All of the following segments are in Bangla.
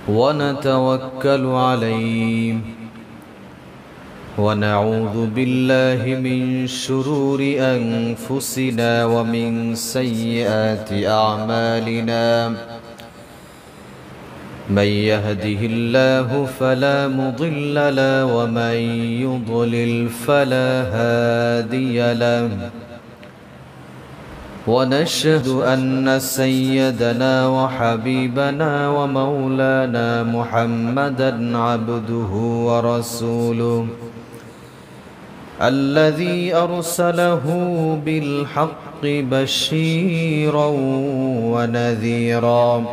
ونتوكل عليه ونعوذ بالله من شرور أنفسنا ومن سيئات أعمالنا من يهده الله فلا مضل له ومن يضلل فلا هادي له ونشهد أن سيدنا وحبيبنا ومولانا محمدا عبده ورسوله الذي أرسله بالحق بشيرا ونذيرا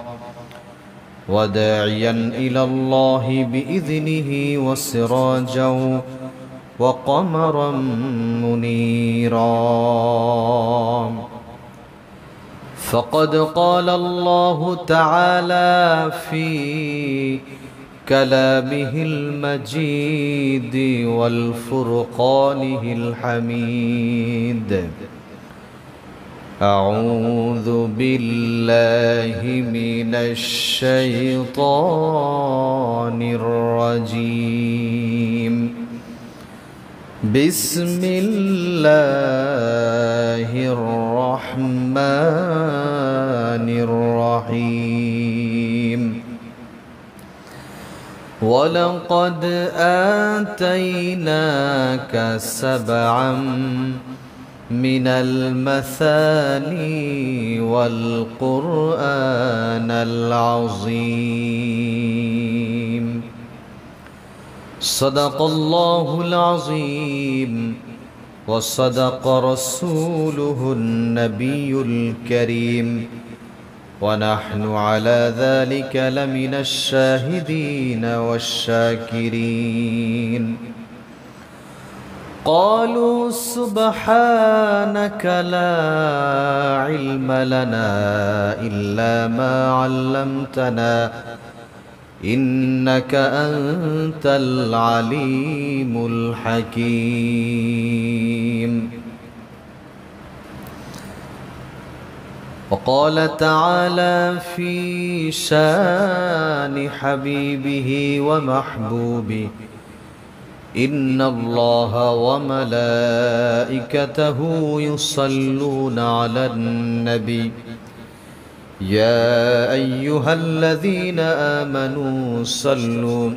وداعيا إلى الله بإذنه وسراجا وقمرا منيرا فقد قال الله تعالى في كلامه المجيد والفرقانه الحميد أعوذ بالله من الشيطان الرجيم بسم الله الرحمن الرحيم ولقد آتيناك سبعا من المثاني والقرآن العظيم صدق الله العظيم وصدق رسوله النبي الكريم ونحن على ذلك لمن الشاهدين والشاكرين قالوا سبحانك لا علم لنا إلا ما علمتنا إنك أنت العليم الحكيم وقال تعالى في شان حبيبه ومحبوبه إن الله وملائكته يصلون على النبي يا أيها الذين آمنوا صلوا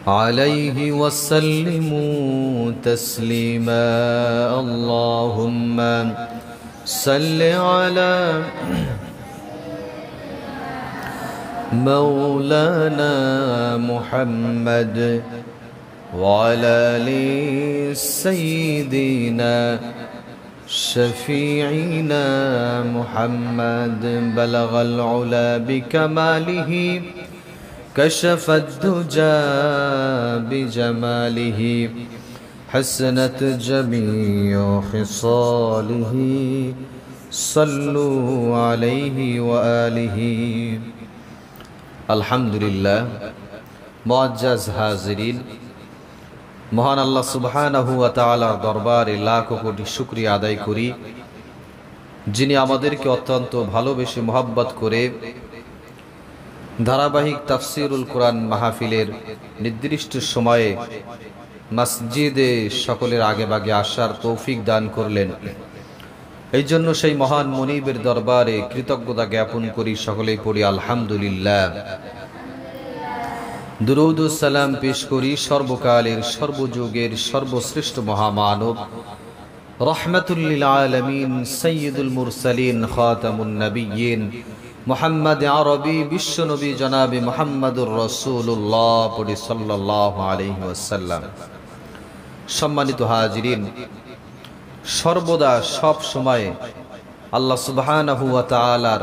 عليه وسلموا تسليما اللهم صل على مولانا محمد وعلى آل سيدنا شفيعنا محمد بلغ العلا بكماله كشف الدجى بجماله حسنت جميع خصاله صلوا عليه وآله আলহামদুলিল্লাহ মুআজ্জাজ হাজিরিন মহান আল্লাহ সুবহানাহু ওয়া তাআলার দরবারে লাখ কোটি শুকরিয়া আদায় করি যিনি আমাদেরকে অত্যন্ত ভালোবেসে মোহাব্বত করে ধারাবাহিক তাফসীরুল কোরআন মাহফিলের নির্দিষ্ট সময়ে মসজিদে সকলের আগেভাগে আসার তৌফিক দান করলেন এই জন্য সেই মহান মুনিবের দরবারে কৃতজ্ঞতা জ্ঞাপন করি সকলেই পড়ি আলহামদুলিল্লাহ দুরূদ ও সালাম পেশ করি সর্বকালের সর্বযুগের সর্বশ্রেষ্ঠ মহামানব রাহমাতুল লিল আলামিন সাইয়্যিদুল মুরসালিন খাতামুন নবিয়্যিন মুহাম্মদ আরবি বিশ্বনবী জনাবে মুহাম্মদুর রাসূলুল্লাহ পড়ি সাল্লাল্লাহু আলাইহি ওয়াসাল্লাম সম্মানিত হাজিরিন সর্বদা সব সময়ে আল্লাহ সুবহানাহু ওয়া তাআলার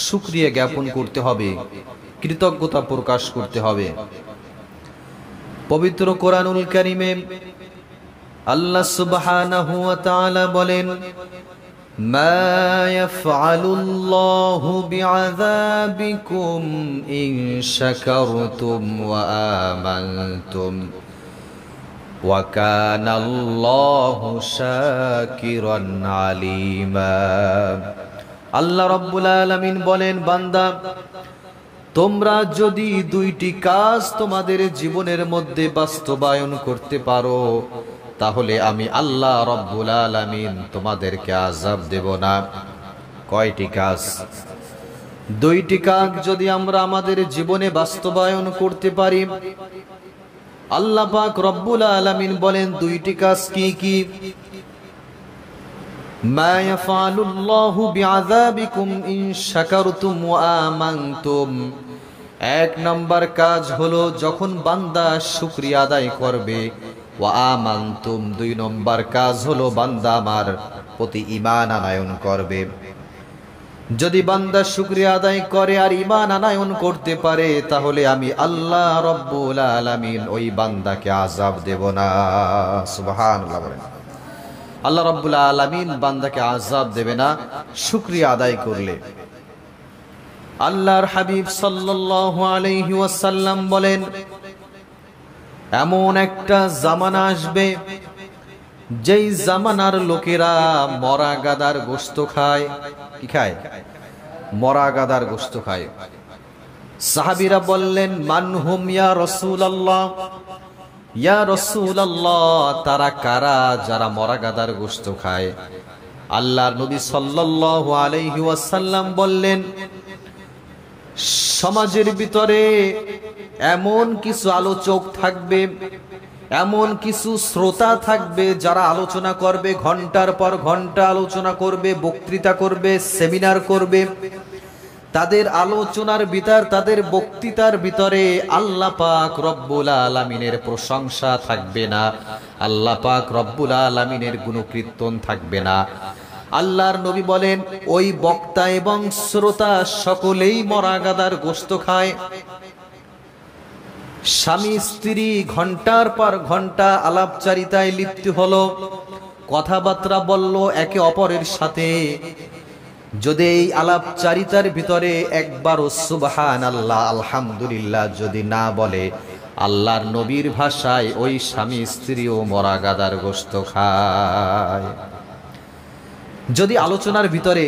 শুকরিয়া জ্ঞাপন করতে হবে কৃতজ্ঞতা প্রকাশ করতে হবে পবিত্র কোরআনুল কারীমে আল্লাহ সুবহানাহু ওয়া তাআলা বলেন মা ইয়াফআলুল্লাহু বিআযাবিকুম ইন শাকারতুম ওয়া আমানতুম ওয়া কানাল্লাহু শাকিরান আলিমা আল্লাহ রাব্বুল আলামিন বলেন, বান্দা তোমরা যদি দুইটি কাজ তোমাদের জীবনের মধ্যে বাস্তবায়ন করতে পারো, তাহলে আমি আল্লাহ রাব্বুল আলামিন তোমাদেরকে আযাব দেব না। কয়টি কাজ? দুইটি কাজ যদি আমরা আমাদের জীবনে বাস্তবায়ন করতে পারি, আল্লাহ পাক রব্বুল আলামিন বলেন দুইটি কাজ কি কি? মা ইয়াফআলুল্লাহু বিআযাবিকুম ইন শাকারতুম ওয়া আমানতুম। এক নম্বর কাজ হলো যখন বান্দা শুকরিয়া আদায় করবে, ওয়া আমানতুম দুই নম্বর কাজ হলো বান্দা আমার প্রতি ঈমান আনয়ন করবে। যদি বান্দা শুকরিয়া আদায় করে আর ঈমান আনয়ন করতে পারে, তাহলে আমি আল্লাহ রাব্বুল আলামিন ওই বান্দাকে আযাব দেব না। সুবহানাল্লাহ বলেন। আল্লাহ রাব্বুল আলামিন বান্দাকে আযাব দেবে না শুকরিয়া আদায় করলে। আল্লাহর হাবিব সাল্লাল্লাহু আলাইহি ওয়াসাল্লাম বলেন, এমন একটা জামানা আসবে যেই জামানার লোকেরা মরা গাদার গোশত খায়। কি খায়? মরা গাদার গোশত খায়। সাহাবীরা বললেন, মানহুম ইয়া রাসূলুল্লাহ, ইয়া রাসূলুল্লাহ, তারা কারা যারা মরা গাদার গোশত খায়? আল্লাহর নবী সাল্লাল্লাহু আলাইহি ওয়াসাল্লাম বললেন, সমাজের ভিতরে এমন কিছু আলোচক থাকবে, এমন কিছু শ্রোতা থাকবে যারা আলোচনা করবে, ঘন্টার পর ঘন্টা আলোচনা করবে, বক্তৃতা করবে, সেমিনার করবে। তাদের আলোচনার ভিতর, তাদের বক্তৃতার ভিতরে আল্লাহ পাক রব্বুল আলামিনের প্রশংসা থাকবে না, আল্লাহ পাক রব্বুল আলামিনের গুণকীর্তন থাকবে না। আল্লাহর নবী বলেন, ওই বক্তা এবং শ্রোতা সকলেই মরা গাদার গোশত খায়। স্বামী স্ত্রী ঘন্টার পর ঘন্টা আলাপচারিতায় লিপ্ত হলো, কথাবার্তা বলল একে অপরের সাথে। যদি এই আলাপচারিতার ভিতরে একবারও সুবহানাল্লাহ আলহামদুলিল্লাহ যদি না বলে, আল্লাহর নবীর ভাষায় ওই স্বামী স্ত্রীও মরা গাদার গোশত খায়। যদি আলোচনার ভিতরে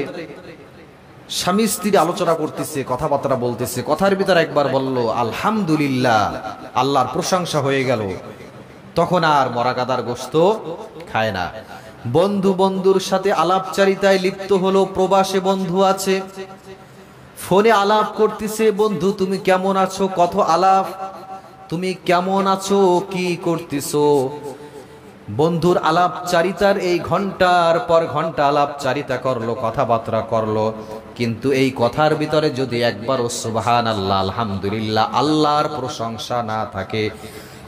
স্বামী স্ত্রী আলোচনা করতেছে, কথাবার্তা বলতেছে, কথার ভিতরে একবার বলল আলহামদুলিল্লাহ, আল্লাহর প্রশংসা হয়ে গেল, তখন আর মরা গাদার গোশত খায় না। বন্ধু বন্ধুর সাথে আলাপচারিতায় লিপ্ত হলো, প্রবাসে বন্ধু আছে, ফোনে আলাপ করতেছে, বন্ধু তুমি কেমন আছো, কত আলাপ, তুমি কেমন আছো, কি করতেছো। বন্ধুর আলাপচারিতার এই ঘন্টার পর ঘন্টা আলাপচারিতা করলো, কথাবার্তা করলো, কিন্তু এই কথার ভিতরে যদি একবারও সুবহানাল্লাহ আলহামদুলিল্লাহ আল্লাহর প্রশংসা না থাকে,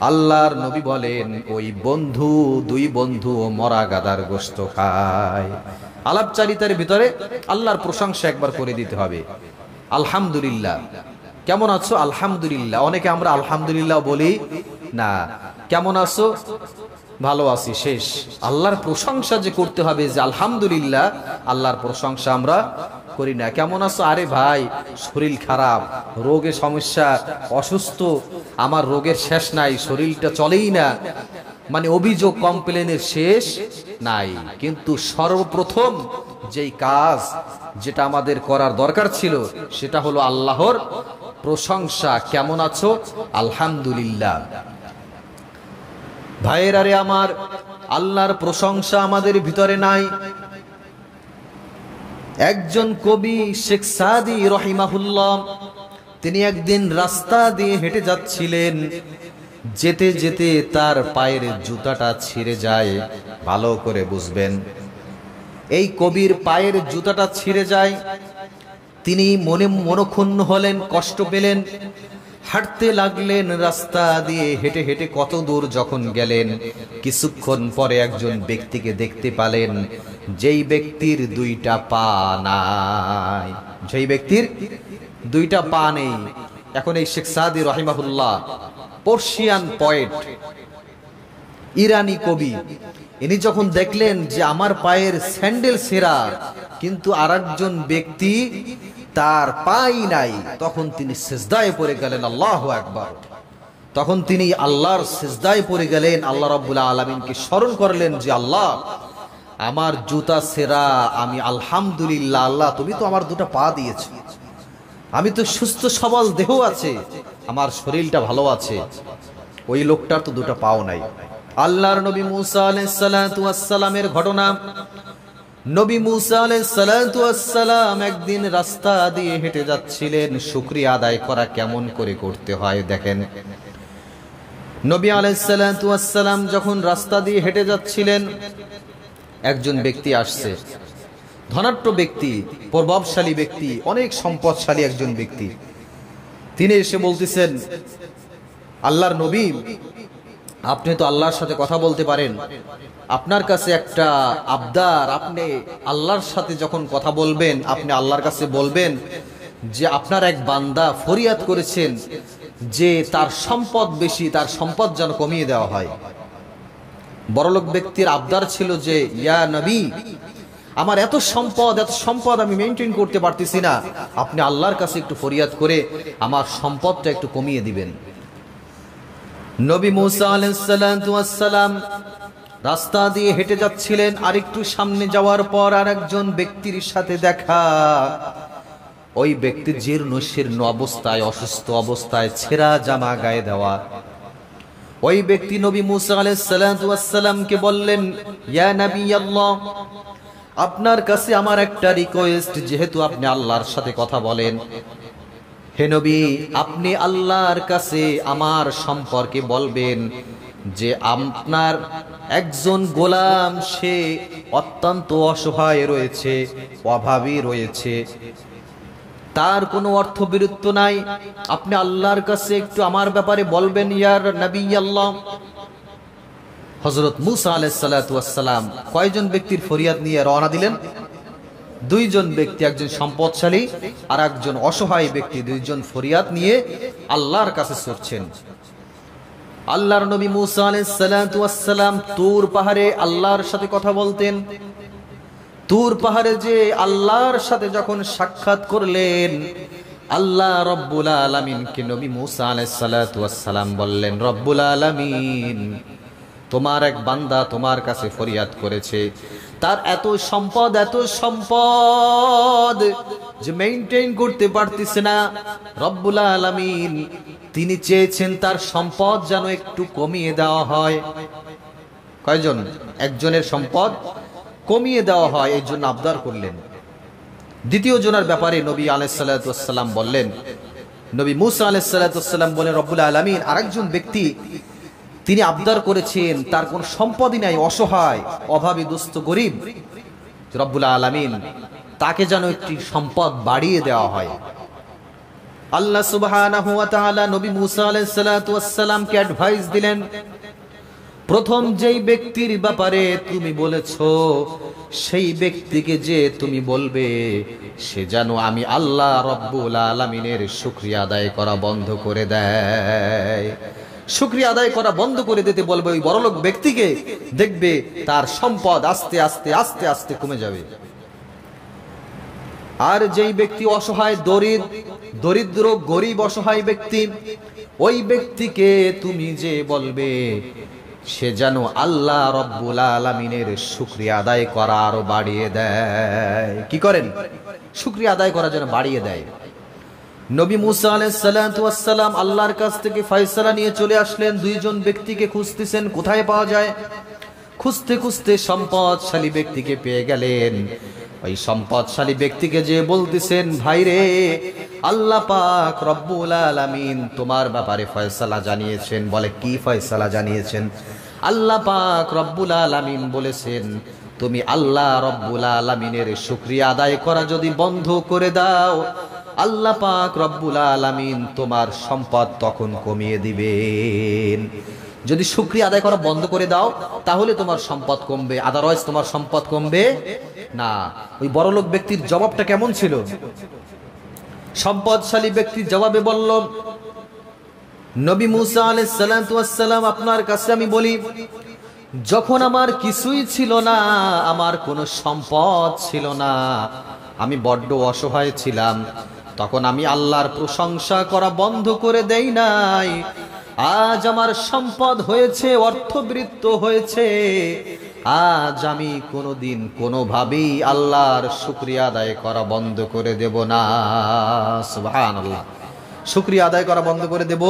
আল্লাহর নবী বলেন ওই বন্ধু, দুই বন্ধু মরা গাদার গোশত খায়। আলাপচারিতার ভিতরে আল্লাহর প্রশংসা একবার করে দিতে হবে। আলহামদুলিল্লাহ, কেমন আছো, আলহামদুলিল্লাহ। অনেকে আমরা আলহামদুলিল্লাহ বলি না, কেমন আছো, ভালো আছি, শেষ। আল্লাহর প্রশংসা যে করতে হবে, যে আলহামদুলিল্লাহ, আল্লাহর প্রশংসা আমরা করি না। কেমন আছো, আরে ভাই শরীর খারাপ, রোগে সমস্যা, অসুস্থ, আমার রোগের শেষ নাই, শরীরটা চলেই না, মানে অভিযোগ কমপ্লেনের শেষ নাই। কিন্তু সর্বপ্রথম যেই কাজ যেটা আমাদের করার দরকার ছিল, সেটা হলো আল্লাহর প্রশংসা। কেমন আছো, আলহামদুলিল্লাহ। ভাইয়েরা রে আমার, আল্লাহর প্রশংসা আমাদের ভিতরে নাই। একজন কবি শেখ সাদি রহিমাহুল্লাহ, তিনি একদিন রাস্তা দিয়ে হেঁটে যাচ্ছিলেন, যেতে যেতে তার পায়ের জুতাটা ছিঁড়ে যায়। ভালো করে বুঝবেন, এই কবির পায়ের জুতাটা ছিঁড়ে যায়। তিনি মনক্ষুণ্ণ হলেন, কষ্ট পেলেন, হাঁটতে লাগলেন রাস্তা দিয়ে। হেঁটে হেঁটে কত দূর যখন গেলেন, কিছুক্ষণ পরে একজন ব্যক্তিকে দেখতে পেলেন, যেই ব্যক্তির দুইটা পা নাই, যেই ব্যক্তির দুইটা পা নেই। এখন এই শেখ সাদি রহিমাহুল্লাহ, পার্সিয়ান পয়েট, ইরানি কবি, ইনি যখন দেখলেন যে আমার পায়ের স্যান্ডেল ছেঁড়া, কিন্তু আরেকজন ব্যক্তি তার পাই নাই, তখন তিনি সিজদায় পড়ে গেলেন। আল্লাহু আকবার। তখন তিনি আল্লাহর সিজদায় পড়ে গেলেন, আল্লাহ রাব্বুল আলামিনকে স্মরণ করলেন যে আল্লাহ, আমার জুতা ছেঁড়া, আমি আলহামদুলিল্লাহ, আল্লাহ তুমি তো আমার দুটো পা দিয়েছো, আমি তো সুস্থ সবল দেহ আছে, আমার শরীরটা ভালো আছে। ওই লোকটার তো দুটো পাও নাই। আল্লাহর নবী মুসা আলাইহিস সালাতু ওয়াস সালামের ঘটনা। নবী মুসা আলাইহিস সালাতু ওয়াস সালাম একদিন রাস্তা দিয়ে হেঁটে যাচ্ছিলেন। শুকরিয়া আদায় করা কেমন করে করতে হয় দেখেন। নবী আলাইহিস সালাতু ওয়াস সালাম যখন রাস্তা দিয়ে হেঁটে যাচ্ছিলেন, একজন ব্যক্তি আসছে, ধনাঢ্য ব্যক্তি, প্রভাবশালী ব্যক্তি, অনেক সম্পদশালী একজন ব্যক্তি। তিনি এসে বলতেছেন, আল্লাহর নবী, আপনি তো আল্লাহর সাথে কথা বলতে পারেন, আপনার কাছে একটা আবদার, আপনি আল্লাহর সাথে যখন কথা বলবেন, আপনি আল্লাহর কাছে বলবেন যে আপনার এক বান্দা ফরিয়াদ করেছেন যে তার সম্পদ বেশি, তার সম্পদ যেন কমিয়ে দেওয়া হয়। বড়লোক ব্যক্তির আবদার ছিল যে, ইয়া নবী, আমার এত সম্পদ আমি মেনটেন করতে পারতেছি না, আপনি আল্লাহর কাছে একটু ফরিয়াদ করে আমার সম্পদটা একটু কমিয়ে দিবেন। নবী মুসা আলাইহিস সালাতু ওয়াস সালাম রাস্তা দিয়ে হেঁটে যাচ্ছিলেন। আর একটু সামনে যাওয়ার পর আর একজন ব্যক্তির সাথে দেখা। ওই ব্যক্তি জীর্ণ শীর্ণ অবস্থায়, অসুস্থ অবস্থায়, ছেঁড়া জামা গায়ে দেওয়া। ওই ব্যক্তি নবী মুসা আলাইহিস সালাতু ওয়াস সালামকে বললেন, ইয়া নবী আল্লাহ, আপনার কাছে আমার একটা রিকোয়েস্ট, যেহেতু আপনি আল্লাহর সাথে কথা বলেন, হে নবী, আপনি আল্লাহর কাছে আমার সম্পর্কে বলবেন যে আপনার একজন গোলাম, সে অত্যন্ত অসহায় রয়েছে, অভাবী রয়েছে, তার কোনো অর্থবিরুদ্ধ নাই। আপনি আল্লাহর কাছে একটু আমার ব্যাপারে বলবেন ইয়া নবী আল্লাহ। হযরত মুসা আলাইহিস সালাতু ওয়াস সালাম কয়জন ব্যক্তির ফরিয়াদ নিয়ে রওনা দিলেন? দুইজন ব্যক্তি, একজন সম্পদশালী আর একজন অসহায় ব্যক্তি, দুইজন ফরিয়াদ নিয়ে আল্লাহর কাছে ছুটছেন। আল্লাহর নবী মুসা আলাইহিস সালাতু ওয়াস সালাম তুর পাহাড়ে আল্লাহর সাথে কথা বলতেন। তুর পাহাড়ে যে আল্লাহর সাথে যখন সাক্ষাৎ করলেন, আল্লাহ রব্বুল আলামিনকে নবী মুসা আলাইহিস সালাতু ওয়াস সালাম বললেন, রব্বুল আলামিন, তোমার এক বান্দা তোমার কাছে ফরিয়াদ করেছে, তার এত সম্পদ যে মেইনটেইন করতে পারতেছে না। রব্বুল আলামিন তিনি চেয়েছেন তার সম্পদ যেন একটু কমিয়ে দেওয়া হয়। কয়জন? একজনের সম্পদ কমিয়ে দেওয়া হয়, এই জন্য আবদার করলেন। দ্বিতীয় জনের ব্যাপারে নবী আলাইহিস সালাতু ওয়াস সালাম বললেন, নবী মুসা আলাইহিস সালাতু ওয়াস সালাম বলেন, রব্বুল আলামিন, আরেকজন ব্যক্তি তিনি আবদার করেছেন, তার কোন সম্পদই নাই, অসহায়, অভাবী, দুস্থ, গরিব, রব্বুল আলামিন তাকে যেন একটি সম্পদ বাড়িয়ে দেওয়া হয়। আল্লাহ সুবহানাহু ওয়া তাআলা নবী মুসা আলাইহিস সালাতু ওয়াস সালামকে অ্যাডভাইস দিলেন, প্রথম যেই ব্যক্তির ব্যাপারে তুমি বলেছো, সেই ব্যক্তিকে যে তুমি বলবে, সে যেন আমি আল্লাহ রব্বুল আলামিনের শুকরিয়া আদায় করা বন্ধ করে দেয়। শুকরিয়া আদায় করা বন্ধ করে দিতে বলবে ওই বড়লোক ব্যক্তিকে, দেখবে তার সম্পদ আস্তে আস্তে আস্তে আস্তে কমে যাবে। আর যেই ব্যক্তি অসহায়, দরিদ্র, গরিব, অসহায় ব্যক্তি, ওই ব্যক্তিকে তুমি যে বলবে, সে যেন আল্লাহ রব্বুল আলামিনের শুকরিয়া আদায় করা আরো বাড়িয়ে দেয়। কি করেন? শুকরিয়া আদায় করা যেন বাড়িয়ে দেয়। নবী মুসা আলাইহিস সালাতু ওয়াস সালাম আল্লাহর কাছ থেকে ফয়সালা নিয়ে চলে আসলেন। দুইজন ব্যক্তিকে খুঁজতেছেন, কোথায় পাওয়া যায়। খুঁজতে খুঁজতে সম্পদশালী ব্যক্তিকে পেয়ে গেলেন। ওই সম্পদশালী ব্যক্তিকে যে বলতেছেন, ভাই রে, আল্লাহ পাক রব্বুল আলামিন তোমার ব্যাপারে ফয়সালা জানিয়েছেন। বলে, কি ফয়সালা জানিয়েছেন? আল্লাহ পাক রব্বুল আলামিন বলেছেন, তুমি আল্লাহ রব্বুল আলামিনের শুকরিয়া আদায় করা যদি বন্ধ করে দাও, আল্লাহ পাক রব্বুল আলামিন তোমার সম্পদ তখন কমিয়ে দিবেন। যদি শুকরিয়া আদায় করা বন্ধ করে দাও, তাহলে তোমার সম্পদ কমবে, আদারওয়াইজ তোমার সম্পদ কমবে না। ওই বড়লোক ব্যক্তির জবাবটা কেমন ছিল? সম্পদশালী ব্যক্তির জবাবে বলল, নবী মুসা আলাইহিস সালাতু ওয়াস সালাম, আপনার কাছে আমি বলি, যখন আমার কিছুই ছিল না, আমার কোনো সম্পদ ছিল না, আমি বড্ড অসহায় ছিলাম, তখন আমি আল্লাহর প্রশংসা করা বন্ধ করে দেই নাই। আজ আমার সম্পদ হয়েছে, অর্থবৃত্ত হয়েছে, আজ আমি কোনোদিন কোনোভাবেই আল্লাহর শুকরিয়া আদায় করা বন্ধ করে দেব না। সুবহানাল্লাহ। শুকরিয়া আদায় করা বন্ধ করে দেব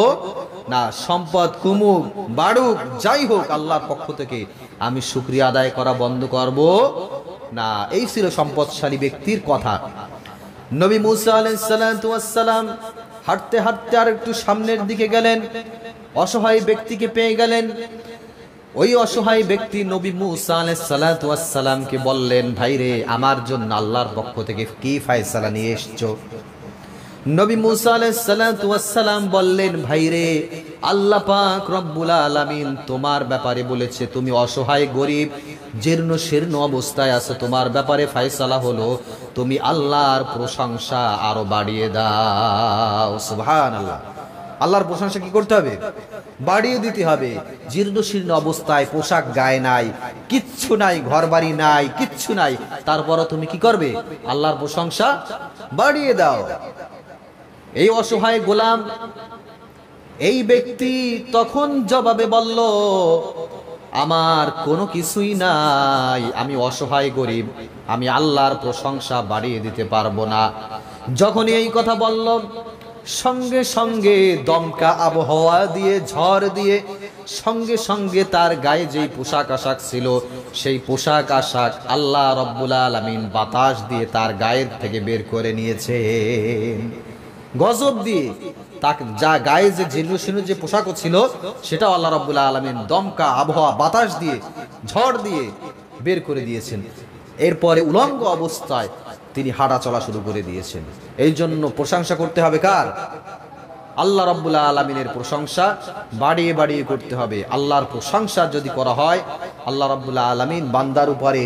না। সম্পদ কমুক বাড়ুক যাই হোক, আল্লাহর পক্ষ থেকে আমি শুকরিয়া আদায় করা বন্ধ করব না। এই ছিল সম্পদশালী ব্যক্তির কথা। নবী মুসা আলাইহিস সালাম হাঁটতে হাঁটতে আর একটু সামনের দিকে গেলেন, অসহায় ব্যক্তিকে পেয়ে গেলেন। ওই অসহায় ব্যক্তি নবী মুসা আলাইহিস সালামকে বললেন, ভাইরে, আমার জন্য আল্লাহর পক্ষ থেকে কি ফয়সালা নিয়ে এসেছো? নবী মুসা আলাইহিস সালাম বললেন, ভাইরে, আল্লাহ পাক রব্বুল আলামিন তোমার ব্যাপারে বলেছে তুমি অসহায় গরিব জীর্ণ শীর্ণ অবস্থায় আছো, তোমার ব্যাপারে ফয়সালা হলো তুমি আল্লাহর প্রশংসা আরো বাড়িয়ে দাও। সুবহানাল্লাহ। আল্লাহর প্রশংসা কি করতে হবে? বাড়িয়ে দিতে হবে। জীর্ণ শীর্ণ অবস্থায়, পোশাক গায়ে নাই, কিচ্ছু নাই, ঘর বাড়ি নাই, কিচ্ছু নাই, তারপরও তুমি কি করবে? আল্লাহর প্রশংসা বাড়িয়ে দাও। এই অসহায় গোলাম, এই ব্যক্তি তখন জবাবে বলল, আমার কোনো কিছুই নাই, আমি অসহায় গরিব, আমি আল্লাহর প্রশংসা বাড়িয়ে দিতে পারবো না। যখন এই কথা বলল, সঙ্গে সঙ্গে দমকা আবহাওয়া দিয়ে, ঝড় দিয়ে সঙ্গে সঙ্গে তার গায়ে যেই পোশাক আশাক ছিল সেই পোশাক আশাক আল্লাহ রব্বুল আলামিন বাতাস দিয়ে তার গায়ের থেকে বের করে নিয়েছেন। গজব দিয়ে তাকে যা গায়ে যে জীর্ণশীর্ণ যে পোশাকও ছিল সেটাও আল্লাহ রাব্বুল আলামিন দমকা আবহাওয়া বাতাস দিয়ে ঝড় দিয়ে বের করে দিয়েছেন। এরপরে উলঙ্গ অবস্থায় তিনি হাঁটা চলা শুরু করে দিয়েছেন। এই জন্য প্রশংসা করতে হবে কার? আল্লাহ রাব্বুল আলামিনের প্রশংসা বাড়িয়ে বাড়িয়ে করতে হবে। আল্লাহর প্রশংসা যদি করা হয়, আল্লাহ রাব্বুল আলামিন বান্দার উপরে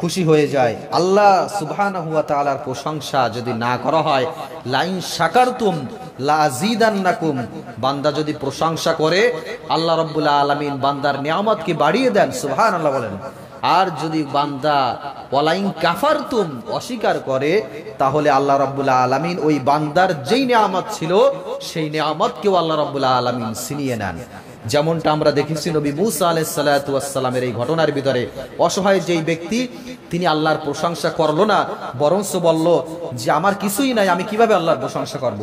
খুশি হয়ে যায়। আল্লাহ সুবহানাহু ওয়া তাআলার প্রশংসা যদি না করা হয়, লাইন শাকারতুম লা আযীদান্নাকুম, বান্দা যদি প্রশংসা করে আল্লাহ রাব্বুল আলামিন বান্দার নিয়ামতকে বাড়িয়ে দেন। সুবহানাল্লাহ বলেন। আর যদি বান্দা ওয়ালাইন কাফারতুম, অস্বীকার করে, তাহলে আল্লাহ রাব্বুল আলামিন ওই বান্দার যেই নিয়ামত ছিল সেই নিয়ামতকেও আল্লাহ রাব্বুল আলামিন ছিনিয়ে নেন। যেমনটা আমরা দেখেছি নবী মুসা আলাইহিস সালামের এই ঘটনার ভিতরে, অসহায় যেই ব্যক্তি তিনি আল্লাহর প্রশংসা করলো না, বরঞ্চ বলল যে আমার কিছুই নাই, আমি কিভাবে আল্লাহর প্রশংসা করব।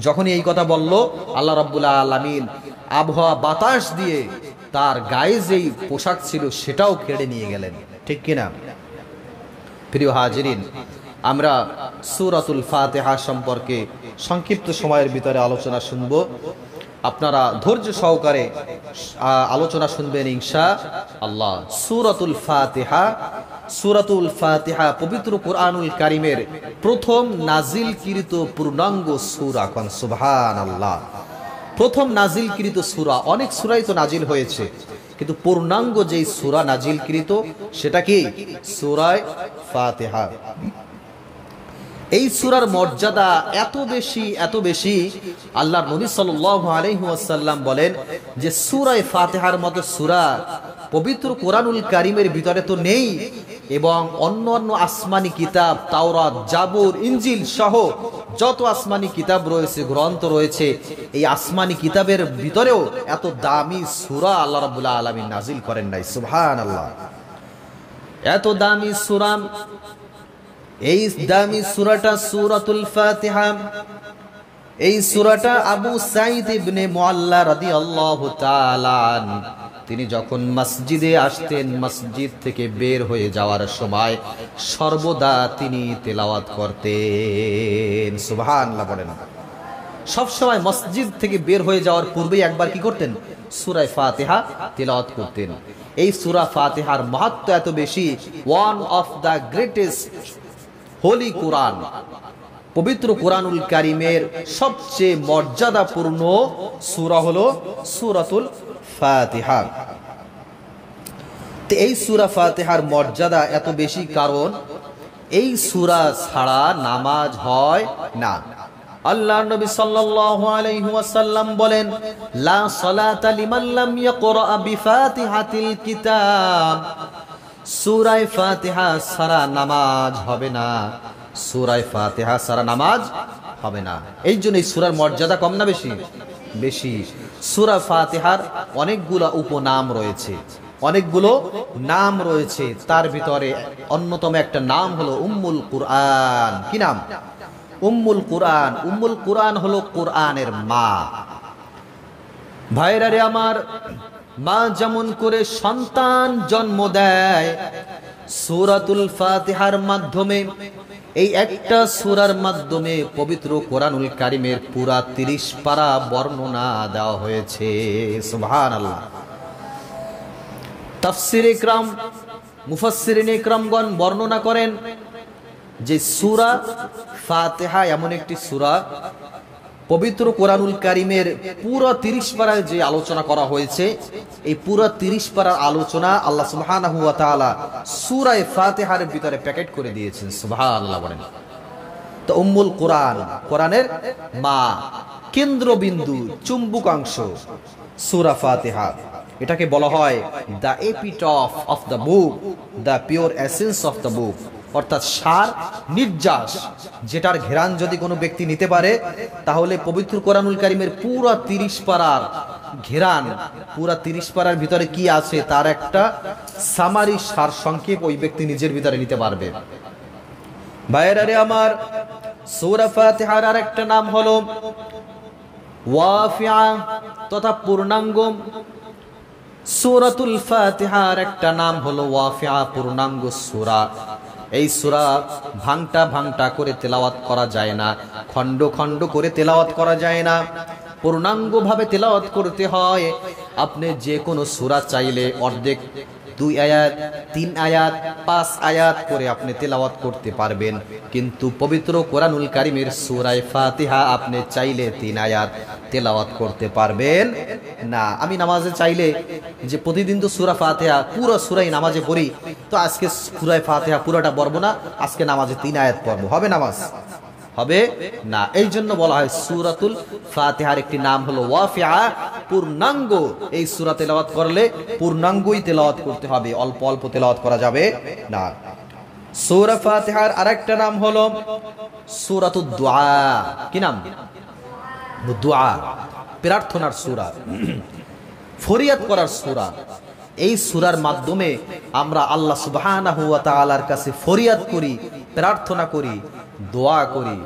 যখনই এই কথা বলল, আল্লাহ রাব্বুল আলামিন আবহাওয়া বাতাস দিয়ে তার গায়ে যেই পোশাক ছিল সেটাও কেড়ে নিয়ে গেলেন। ঠিক কিনা? প্রিয় হাজিরিন, আমরা সূরাতুল ফাতিহা সম্পর্কে সংক্ষিপ্ত সময়ের ভিতরে আলোচনা শুনব। আপনারা ধৈর্য সহকারে আলোচনা শুনবেন ইনশাআল্লাহ। সূরাতুল ফাতিহা, সূরাতুল ফাতিহা পবিত্র কোরআনুল কারীমের প্রথম নাজিলকৃত পূর্ণাঙ্গ সূরা। কোন সুবহানাল্লাহ। প্রথম নাজিলকৃত সূরা, অনেক সূরাই তো নাজিল হয়েছে, কিন্তু পূর্ণাঙ্গ যেই সূরা নাজিলকৃত সেটা কি? সূরা ফাতিহা। এই সূরার মর্যাদা এত বেশি, এত বেশি, আল্লাহর নবী সাল্লাল্লাহু আলাইহি ওয়াসাল্লাম বলেন যে সূরা ফাতিহার মতো সূরা পবিত্র কোরআনুল কারীমের ভিতরে তো নেই, এবং অন্য অন্য আসমানি কিতাব, তাওরাত, জাবুর, ইনজিল সহ যত আসমানি কিতাব রয়েছে, গ্রন্থ রয়েছে, এই আসমানি কিতাবের ভিতরেও এত দামি সূরা আল্লাহ রাব্বুল আলামিন নাজিল করেন নাই। সুবহানাল্লাহ। এত দামি সূরা, এই দামি সূরাটা সূরাতুল ফাতিহা। এই সূরাটা আবু সাঈদ ইবনে মুআল্লা রাদিয়াল্লাহু তাআলা তিনি যখন মসজিদে আসতেন, মসজিদ থেকে বের হয়ে যাওয়ার সময় সর্বদা তিনি তেলাওয়াত করতেন। সুবহানাল্লাহ বলেন। সব সময় মসজিদ থেকে বের হয়ে যাওয়ার পূর্বেই একবার কি করতেন? সূরা ফাতিহা তেলাওয়াত করতেন। এই সূরা ফাতিহার মাহাত্ম্য এত বেশি, one of the greatest holy Quran, পবিত্র কোরআনুল কারীমের সবচেয়ে মর্যাদাপূর্ণ সূরা হলো সূরাতুল ফাতিহা। এই সূরা ফাতিহার মর্যাদা এত বেশি কারণ এই সূরা ছাড়া নামাজ হয় না। আল্লাহর নবী সাল্লাল্লাহু আলাইহি ওয়াসাল্লাম বলেন, লা সালাতা লিমান লাম ইয়াকরা বিফাতিহাতিল কিতাব। সূরা ফাতিহা ছাড়া নামাজ হবে না। সূরা ফাতিহা ছাড়া নামাজ হবে না। এই জন্য এই সূরার মর্যাদা কম না বেশি? বেশি। সূরা ফাতিহার অনেকগুলা উপনাম রয়েছে। অনেকগুলো নাম রয়েছে, তার ভিতরে অন্যতম একটা নাম হলো উম্মুল কুরআন। কি নাম? উম্মুল কুরআন। উম্মুল কুরআন হলো কোরআনের মা। ভাইরা রে আমার, মা যেমন করে সন্তান জন্ম দেয় সূরাতুল ফাতিহার মাধ্যমে, এই একটা সূরার মাধ্যমে পবিত্র কোরআনুল কারীমের পুরা 30 পারা বর্ণনা দেওয়া হয়েছে। সুবহানাল্লাহ। তাফসীর ইকরাম, মুফাসসিরিন ইকরামগণ বর্ণনা করেন যে সূরা ফাতিহা এমন একটি সূরা, পবিত্র কোরআনুল কারীমের পুরো 30 পারায় যে আলোচনা করা হয়েছে, এই পুরো 30 পারার আলোচনা আল্লাহ সুবহানাহু ওয়া তাআলা সূরা ফাতিহার ভিতরে প্যাকেট করে দিয়েছেন। সুবহানাল্লাহ বলেন। তো উম্মুল কুরআন, কোরআনের মা, কেন্দ্রবিন্দু, চুম্বকাংশ সূরা ফাতিহা। এটাকে বলা হয় the epitaph of the book, the pure essence of the book, অর্থাৎ সার নির্যাস, যেটার ঘেরান যদি কোনো ব্যক্তি নিতে পারে তাহলে পবিত্র কোরআনুল কারীমের পুরা 30 পারার ঘেরান, পুরা 30 পারার ভিতরে কি আছে তার একটা সামারি, সার সংক্ষেপ ওই ব্যক্তি নিজের ভিতরে নিতে পারবে। ভাইরা রে আমার, সূরা ফাতিহার আরেকটা নাম হলো ওয়াফিয়া তথা পূর্ণাঙ্গ। সূরাতুল ফাতিহার একটা নাম হলো ওয়াফিয়া, পূর্ণাঙ্গ সূরা। এই সূরা ভাঙটা ভাঙটা করে তেলাওয়াত করা যায় না, খণ্ড খণ্ড করে তেলাওয়াত করা যায় না, পূর্ণাঙ্গভাবে তেলাওয়াত করতে হয়। আপনি যে কোনো সূরা চাইলে অর্ধেক, 2 আয়াত, 3 আয়াত, 5 আয়াত করে আপনি তেলাওয়াত করতে পারবেন, কিন্তু পবিত্র কোরআনুল কারীমের সূরা ফাতিহা আপনি চাইলে 3 আয়াত তেলাওয়াত করতে পারবেন না। আমি নামাজে চাইলে যে প্রতিদিন তো সূরা ফাতিহা পুরো সূরাই নামাজে পড়ি, তো আজকে সূরা ফাতিহা পুরোটা পড়বো না, আজকে নামাজে 3 আয়াত পড়বো, হবে নামাজ? হবে না। এই জন্য বলা হয় সূরাতুল ফাতিহার একটি নাম হলো ওয়াফিয়া, পূর্ণাঙ্গ। এই সূরা তেলাওয়াত করলে পূর্ণাঙ্গই তেলাওয়াত করতে হবে, অল্প অল্প তেলাওয়াত করা যাবে না। সূরা ফাতিহার আরেকটা নাম হলো সূরাতুদ দুআ। কি নাম? দুআ, প্রার্থনার সূরা, ফরিয়াদ করার সূরা। এই সূরার মাধ্যমে আমরা আল্লাহ সুবহানাহু ওয়া তাআলার কাছে ফরিয়াদ করি, প্রার্থনা করি, দোয়া করি।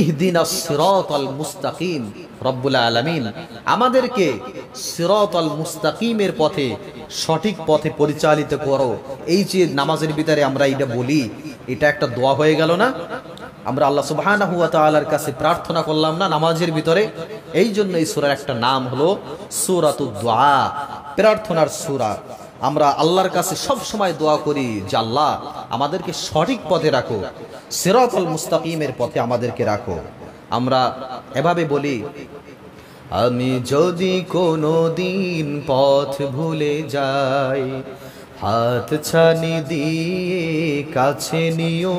ইহদিনাস সিরাতাল মুস্তাকিম, রব্বুল আলামিন আমাদেরকে সিরাতাল মুস্তাকিমের পথে, সঠিক পথে পরিচালিত করো। এই যে নামাজের ভিতরে আমরা এটা বলি, এটা একটা দোয়া হয়ে গেল না? আমরা আল্লাহ সুবহানাহু ওয়া তাআলার কাছে প্রার্থনা করলাম না নামাজের ভিতরে? এই জন্য এই সূরার একটা নাম হলো সূরাতুদ দুআ, প্রার্থনার সূরা। আমরা আল্লাহর কাছে সব সময় দোয়া করি যে আল্লাহ আমাদেরকে সঠিক পথে রাখো, সিরাতাল মুস্তাকিমের পথে আমাদেরকে রাখো। আমরা এভাবে বলি, আমি যদি কোনো দিন পথ ভুলে যাই, হাত ছানি দিয়ে কাছে নিও,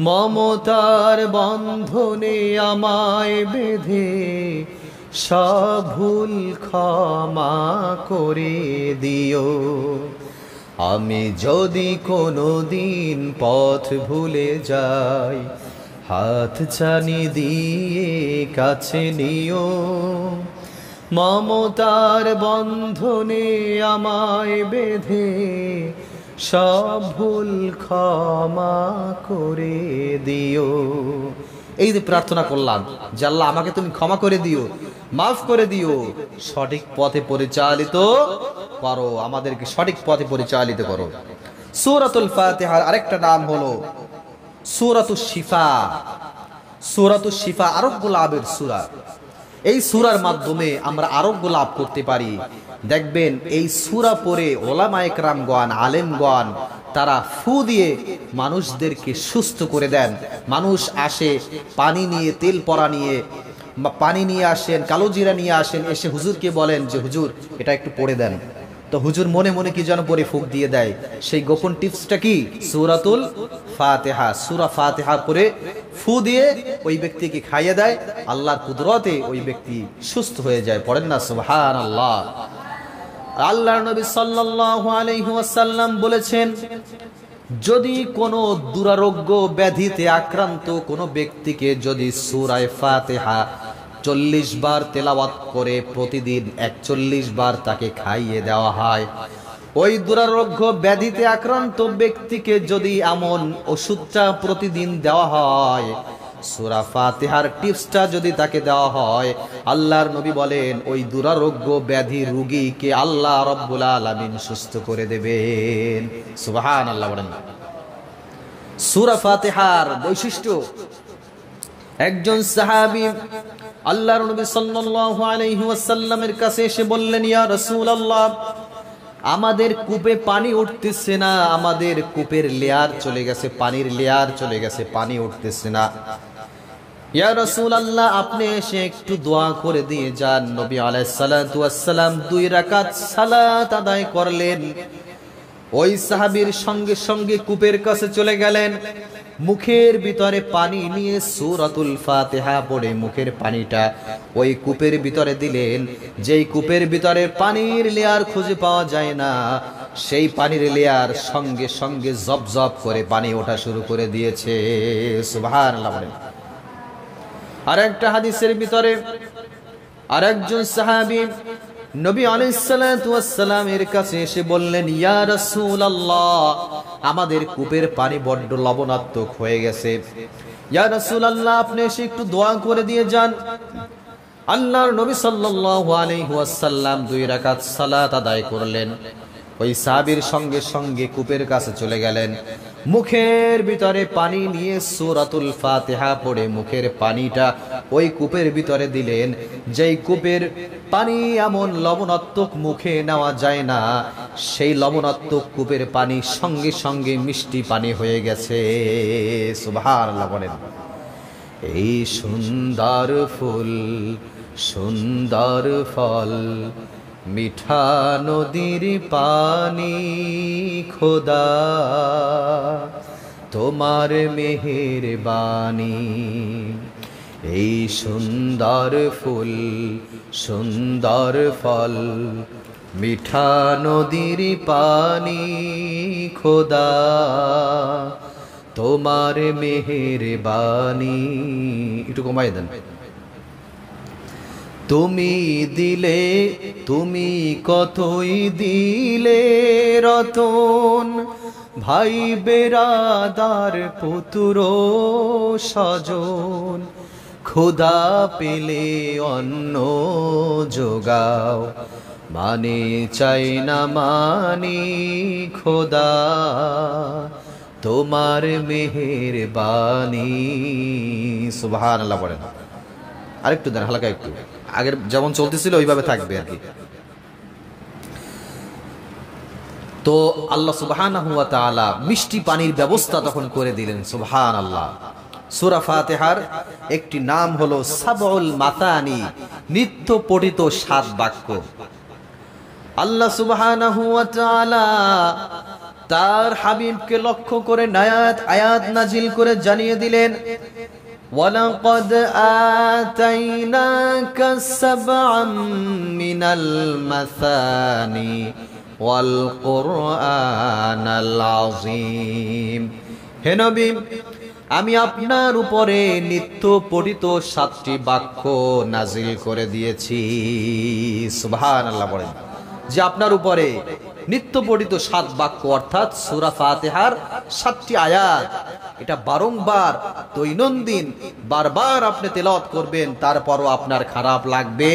মমতার বন্ধনে আমায় বেঁধে সব ভুল ক্ষমা করে দিও। আমি যদি কোনো দিন পথ ভুলে যাই, হাত ছানি দিয়ে কাছে নিও, মমতার বন্ধনে আমায় বেঁধে সব ভুল ক্ষমা করে দিও। এই যে প্রার্থনা করলাম যে আল্লাহ আমাকে তুমি ক্ষমা করে দিও, মাফ করে দিও, সঠিক পথে পরিচালিত করো, আমাদেরকে সঠিক পথে পরিচালিত করো। সূরাতুল ফাতিহার আরেকটা নাম হলো সূরাতুশ শিফা। সূরাতুশ শিফা আরোগ্য লাভের সূরা। এই সূরার মাধ্যমে আমরা আরোগ্য লাভ করতে পারি। দেখবেন এই সূরা পড়ে ওলামায়ে কেরামগণ, আলেমগণ তারা ফু দিয়ে মানুষদেরকে সুস্থ করে দেন। মানুষ আসে পানি নিয়ে, তেল পরা নিয়ে, পানি নিয়ে আসেন, কালো জিরা নিয়ে আসেন, এসে হুজুরকে বলেন যে হুজুর এটা একটু পড়ে দেন। তো হুজুর মনে মনে কি যেন পরে ফুঁক দিয়ে দেয়। সেই গোপন টিপসটা কি? সূরাতুল ফাতিহা। সূরা ফাতিহা পড়ে ফু দিয়ে ওই ব্যক্তিকে খাইয়ে দেয়, আল্লাহর কুদরতে ওই ব্যক্তি সুস্থ হয়ে যায়। পড়েন না সুবহানাল্লাহ। আল্লাহর নবী সাল্লাল্লাহু আলাইহি ওয়াসাল্লাম বলেছেন, যদি কোনো দুরারোগ্য ব্যাধিতে আক্রান্ত কোনো ব্যক্তিকে যদি সূরা ফাতিহা 40 বার তেলাওয়াত করে প্রতিদিন 41 বার তাকে খাইয়ে দেওয়া হয়। ওই দুরারোগ্য ব্যাধিতে আক্রান্ত ব্যক্তিকে যদি এমন ওষুধটা প্রতিদিন দেওয়া হয়, সূরা ফাতিহার টিপসটা যদি তাকে দেওয়া হয়, আল্লাহর নবী বলেন ওই দুরারোগ্য ব্যাধি রোগীকে আল্লাহ রাব্বুল আলামিন সুস্থ করে দেবেন। সুবহানাল্লাহ বলেন। সূরা ফাতিহার বৈশিষ্ট্য, একজন সাহাবী আল্লাহর নবী সাল্লাল্লাহু আলাইহি ওয়াসাল্লামের কাছে এসে বললেন, ইয়া রাসূলুল্লাহ, আমাদের কূপে পানি উঠতেছে না, আমাদের কূপের লেয়ার চলে গেছে, পানির লেয়ার চলে গেছে, পানি উঠতেছে না। ইয়া রাসূলুল্লাহ, আপনি এসে একটু দোয়া করে দিয়ে যান। নবী আলাইহিস সালাতু ওয়াস সালাম 2 রাকাত সালাত আদায় করলেন। ওই সাহাবীর সঙ্গে সঙ্গে কূপের কাছে চলে গেলেন, মুখের ভিতরে পানি নিয়ে সূরাতুল ফাতিহা পড়ে মুখের পানিটা ওই কূপের ভিতরে দিলেন। যেই কূপের ভিতরে পানির লেয়ার খুঁজে পাওয়া যায় না, সেই পানির লেয়ার সঙ্গে সঙ্গে জব জব করে পানি ওঠা শুরু করে দিয়েছে। সুবহানাল্লাহ বলেন। আরেকটা হাদিসের ভিতরে আরেকজন সাহাবী নবী আলাইহিস সালাতু ওয়াস সালামের কাছে এসে বললেন, ইয়া রাসূলুল্লাহ, আমাদের কূপের পানি বড্ড লবণাক্ত হয়ে গেছে, ইয়া রাসূলুল্লাহ, আপনি এসে একটু দোয়া করে দিয়ে যান। আল্লাহর নবী সাল্লাল্লাহু আলাইহি ওয়াসাল্লাম 2 রাকাত সালাত আদায় করলেন। ওই সাহাবীর সঙ্গে সঙ্গে কূপের কাছে চলে গেলেন, মুখের ভিতরে পানি নিয়ে সূরাতুল ফাতিহা পড়ে মুখের পানিটা ওই কূপের ভিতরে দিলেন। যেই কূপের পানি এমন লবণাত্মক মুখে নেওয়া যায় না, সেই লবণাত্মক কূপের পানি সঙ্গে সঙ্গে মিষ্টি পানি হয়ে গেছে। সুবহানাল্লাহ বলেন। এই সুন্দর ফুল সুন্দর ফল, মিঠা নদীর পানি, খোদা তোমার মেহেরবানি। এই সুন্দর ফুল সুন্দর ফল, মিঠা নদীর পানি, খোদা তোমার মেহেরবানি। একটু কমাই দেন। তুমি দিলে, তুমি কতই দিলে রতন, ভাই বেরাদার পুত্র স্বজন, খোদা পেলে অন্ন যোগাও, মানে চাই না মানি, খোদা তোমার মেহেরবানি। সুবহানাল্লাহ বলেন। আরেকটু দেন, হালকা একটু, আগের যেমন চলতেছিল ওইভাবে থাকবে আর কি। তো আল্লাহ সুবহানাহু ওয়া তাআলা মিষ্টি পানির ব্যবস্থা তখন করে দিলেন। সুবহানাল্লাহ। সূরা ফাতিহার একটি নাম হলো সাবউল মাতানি, নিত্য পঠিত 7 বাক্য। আল্লাহ সুবহানাহু ওয়া তাআলা তার হাবিবকে লক্ষ্য করে আয়াত নাজিল করে জানিয়ে দিলেন, وَلَقَدْ آتَيْنَاكَ سَبْعًا مِنَ الْمَثَانِي وَالْقُرْآنَ الْعَظِيمِ। হে নবী, আমি আপনার উপরে নিত্য পঠিত 7টি বাক্য নাজিল করে দিয়েছি। সুবহানাল্লাহ বলেন। যে আপনার উপরে নিত্য পঠিত 7 বাক্য, অর্থাৎ সূরা ফাতিহার 7টি আয়াত, এটা বারংবার দৈনন্দিন বারবার আপনি তেলাওয়াত করবেন, তারপরও আপনার খারাপ লাগবে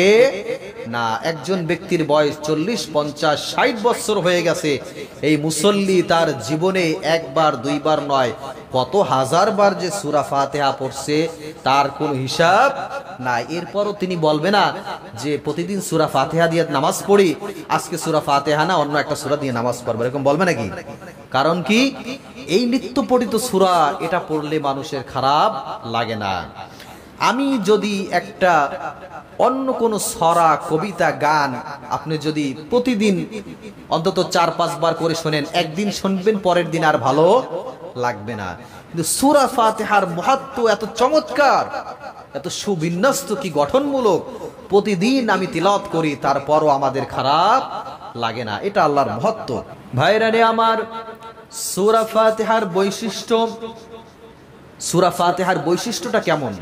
না। একজন ব্যক্তির বয়স 40, 50, 60 বছর হয়ে গেছে, এই মুসল্লি তার জীবনে একবার দুইবার নয়, কত হাজারবার যে সূরা ফাতিহা পড়ছে তার কোনো হিসাব নাই। এরপরও তিনি বলবে না যে প্রতিদিন সূরা ফাতিহা দিয়ে নামাজ পড়ি, আজকে সূরা ফাতিহা না অন্য একটা সূরা দিয়ে নামাজ পড়বো, এরকম বলবে নাকি? কারণ কি, এই নিত্য পঠিত সূরা, এটা পড়লে মানুষের খারাপ লাগে না। আমি যদি একটা অন্য কোন ছড়া, কবিতা, গান আপনি যদি প্রতিদিন অন্তত 4-5 বার করে শোনেন, একদিন শুনবেন, পরের দিন আর ভালো লাগবে না। কিন্তু সূরা ফাতিহার মাহাত্ম্য এত চমৎকার, এত সুবিন্যস্ত, কি গঠনমূলক, প্রতিদিন আমি তিলাওয়াত করি, তারপরও আমাদের খারাপ লাগে না। এটা আল্লাহর মাহাত্ম্য। ভাইরা রে আমার, সূরা ফাতিহার বৈশিষ্ট্য, সূরা ফাতিহার বৈশিষ্ট্যটা কেমন?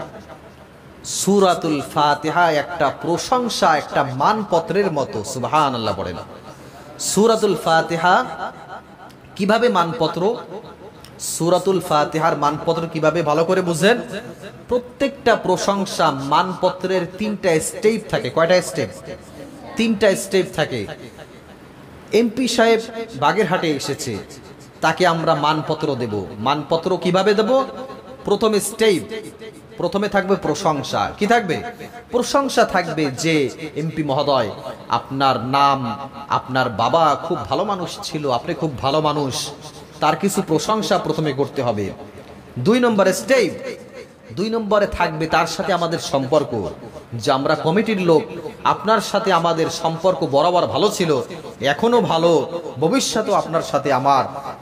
সূরাতুল ফাতিহা একটা প্রশংসা, একটা মানপত্রের মতো। সুবহানাল্লাহ পড়েন। সূরাতুল ফাতিহা কিভাবে মানপত্র? সূরাতুল ফাতিহার মানপত্র কিভাবে ভালো করে বুঝেন। প্রত্যেকটা প্রশংসা মানপত্রের 3টা স্টেপ থাকে। কয়টা স্টেপ? 3টা স্টেপ থাকে। এমপি সাহেব বাগেরহাটে এসেছে, তাকে আমরা মানপত্র দেব। মানপত্র কিভাবে দেব? প্রথম স্টেপ, প্রথমে থাকবে প্রশংসা। কি থাকবে? প্রশংসা থাকবে যে এমপি মহোদয়, আপনার নাম, আপনার বাবা খুব ভালো মানুষ ছিল, আপনি খুব ভালো মানুষ, তার কিছু প্রশংসা প্রথমে করতে হবে। 2 নম্বর স্টেপ, 2 নম্বরে থাকবে তার সাথে আমাদের সম্পর্ক, যে আমরা কমিটির লোক, আপনার সাথে আমাদের সম্পর্ক বরাবর ভালো ছিল, এখনো ভালো, ভবিষ্যতেও আপনার সাথে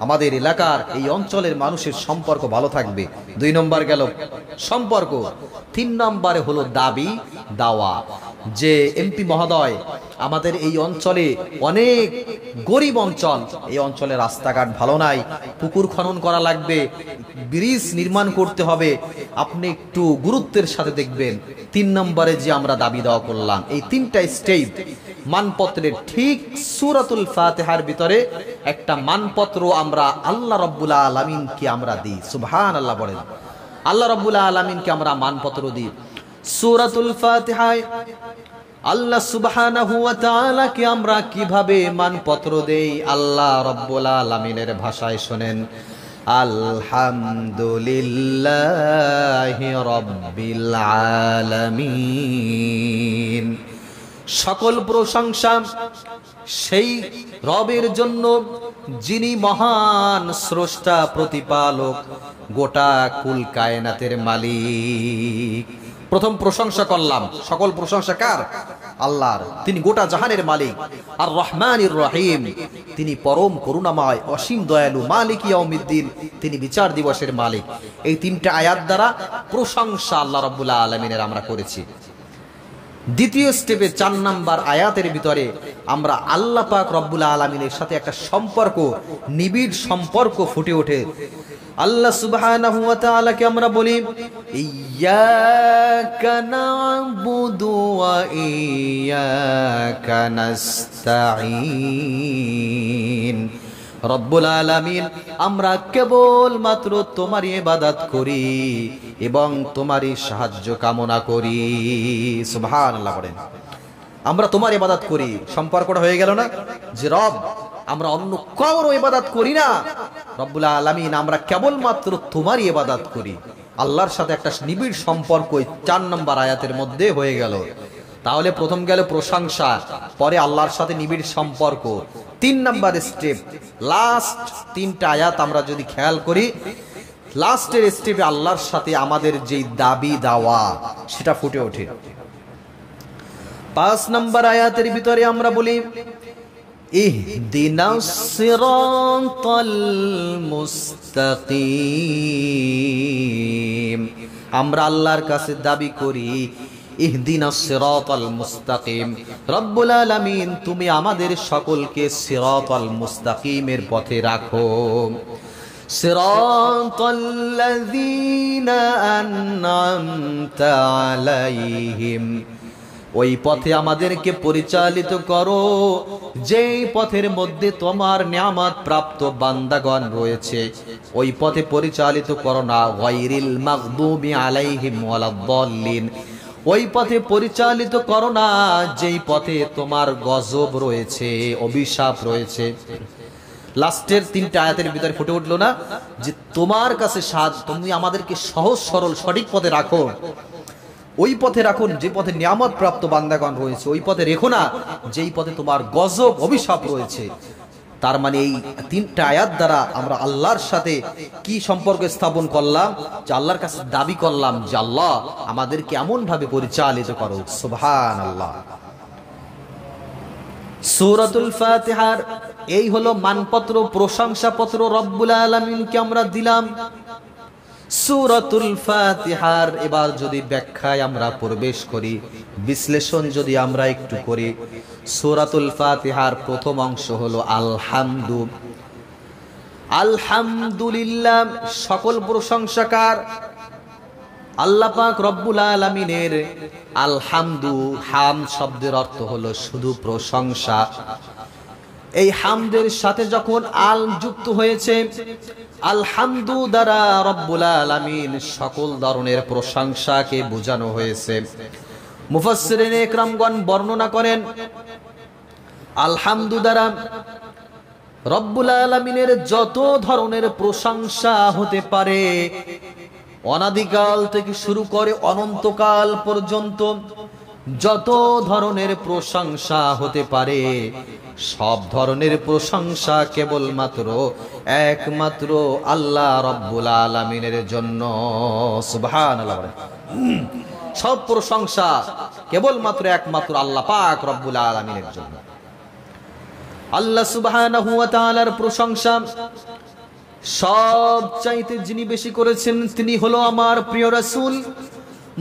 আমাদের এলাকার এই অঞ্চলের মানুষের সম্পর্ক ভালো থাকবে। 2 নম্বর গেল সম্পর্ক। 3 নম্বরে হলো দাবি দাওয়া, যে এমপি মহোদয়, আমাদের এই অঞ্চলে অনেক গরিব অঞ্চল, এই অঞ্চলে রাস্তাঘাট ভালো নাই, পুকুর খনন করা লাগবে, ব্রিজ নির্মাণ করতে হবে, আপনি একটু গুরুত্বের সাথে দেখবেন। 3 নম্বরে যে আমরা দাবি দেওয়া করলাম, এই 3টা স্টেপ মানপত্রের। ঠিক সূরাতুল ফাতিহার ভিতরে একটা মানপত্র আমরা আল্লাহ রাব্বুল আলামিনকে আমরা দিই। সুবহানাল্লাহ বলেন। আল্লাহ রাব্বুল আলামিনকে আমরা মানপত্র দিই। সূরাতুল ফাতিহায় আল্লাহ সুবহানাহু ওয়া তাআলাকে আমরা কিভাবে মানপত্র দেই? আল্লাহ রাব্বুল আলামিনের ভাষায় শুনেন, আলহামদুলিল্লাহি রাব্বিল আলামিন। সকল প্রশংসা সেই রবের জন্য যিনি মহান স্রষ্টা, প্রতিপালক, গোটা কুল কায়নাতের মালিক। প্রথম প্রশংসা করলাম, সকল প্রশংসা কার? আল্লাহর। তিনি গোটা জাহানের মালিক। আর রহমানির রহিম, তিনি পরম করুণাময়, অসীম দয়ালু। মালিক ইয়াউমিদ্দিন, তিনি বিচার দিবসের মালিক। এই 3টা আয়াত দ্বারা প্রশংসা আল্লাহ রাব্বুল আলামিনের আমরা করেছি। দ্বিতীয় স্টেপে 4 নম্বর আয়াতের ভিতরে আমরা আল্লাহ পাক রব্বুল আলামিনের সাথে একটা সম্পর্ক, নিবিড় সম্পর্ক ফুটে ওঠে। আল্লাহ সুবহানাহু ওয়া তাআলাকে আমরা বলি, ইয়্যাকা না'বুদু ওয়া ইয়্যাকা নাস্তাঈন। রব্বুল আলামিন, আমরা কেবল মাত্র তোমারই ইবাদত করি এবং তোমারই সাহায্য কামনা করি। সুবহানাল্লাহ বলেন। আমরা তোমার ইবাদত করি। সম্পর্কটা হয়ে গেল না, যে রব, আমরা অন্য কারো ইবাদত করি না। রব্বুল আলামিন, আমরা কেবলমাত্র তোমারই ইবাদত করি। আল্লাহর সাথে একটা নিবিড় সম্পর্ক 4 নম্বর আয়াতের মধ্যে হয়ে গেল। তাহলে প্রথম গেল প্রশংসা, পরে আল্লাহর সাথে নিবিড় সম্পর্ক। 3 নম্বর স্টেপ, লাস্ট 3টা আয়াত আমরা যদি খেয়াল করি, লাস্টের স্টেপে আল্লাহর সাথে আমাদের যে দাবি দাওয়া সেটা ফুটে ওঠে। 5 নম্বর আয়াতের ভিতরে আমরা বলি, ইহদিনাস সিরাতাল মুস্তাকিম। আমরা আল্লাহর কাছে দাবি করি, ইহদিনাস সিরাতাল মুস্তাকিম। রব্বুল আলামিন, তুমি আমাদের সকলকে সিরাতাল মুস্তাকিমের পথে রাখো। সিরাতাল্লাযীনা আন'আমতা আলাইহিম, ওই পথে আমাদেরকে পরিচালিত করো যেই পথের মধ্যে তোমার নিয়ামত প্রাপ্ত বান্দাগণ রয়েছে। ওই পথে পরিচালিত করো না গায়রিল মাগদুবি আলাইহিম ওয়ালাদ-দাল্লিন, ওই পথে পরিচালিত করো না যেই পথে তোমার গজব রয়েছে, অভিশাপ রয়েছে। লাস্টের 3টা আয়াতের ভিতরে ফুটে উঠলো না, যে তোমার কাছে সাহায্য, তুমি আমাদেরকে সহজ সরল সঠিক পথে রাখো। ওই পথে রাখুন যে পথে নিয়ামত প্রাপ্ত বান্দাগণ রয়েছে, ওই পথে রেখো না যেই পথে তোমার গজব অভিশাপ রয়েছে। তার মানে এই 3টা আয়াত দ্বারা আমরা আল্লাহর সাথে কি সম্পর্ক স্থাপন করলাম? যে আল্লাহর কাছে দাবি করলাম যে আল্লাহ আমাদেরকে এমন ভাবে পরিচালিত করো। সুবহানাল্লাহ। সূরাতুল ফাতিহার এই হলো মানপত্র, প্রশংসাপত্র রব্বুল আলামিনকে আমরা দিলাম। সূরাতুল ফাতিহার এবার যদি ব্যাখ্যায় আমরা প্রবেশ করি, বিশ্লেষণ যদি আমরা একটু করি, সূরাতুল ফাতিহার প্রথম অংশ হলো আলহামদু। আলহামদুলিল্লাহ, সকল প্রশংসা কার? আল্লাহ পাক রব্বুল আলামিনের আলহামদু, হাম শব্দের অর্থ হলো শুধু প্রশংসা। এই হামদের সাথে যখন আল যুক্ত হয়েছে, আলহামদু দ্বারা রব্বুল আলামিন সকল ধরনের প্রশংসাকে বোঝানো হয়েছে। মুফাসসিরিন ইকরামগণ বর্ণনা করেন, আলহামদু দ্বারা রব্বুল আলামিনের যত ধরনের প্রশংসা হতে পারে, অনাদিকাল থেকে শুরু করে অনন্তকাল পর্যন্ত যত ধরনের প্রশংসা হতে পারে, সব ধরনের প্রশংসা কেবলমাত্র একমাত্র আল্লাহ রব্বুল আলামিনের জন্য। সুবহানাল্লাহ। সব প্রশংসা কেবলমাত্র একমাত্র আল্লাহ পাক রব্বুল আলামিনের জন্য। আল্লাহ সুবহানাহু ওয়া তাআলার প্রশংসা সব চাইতে যিনি বেশি করেছেন তিনি হলো আমার প্রিয় রাসূল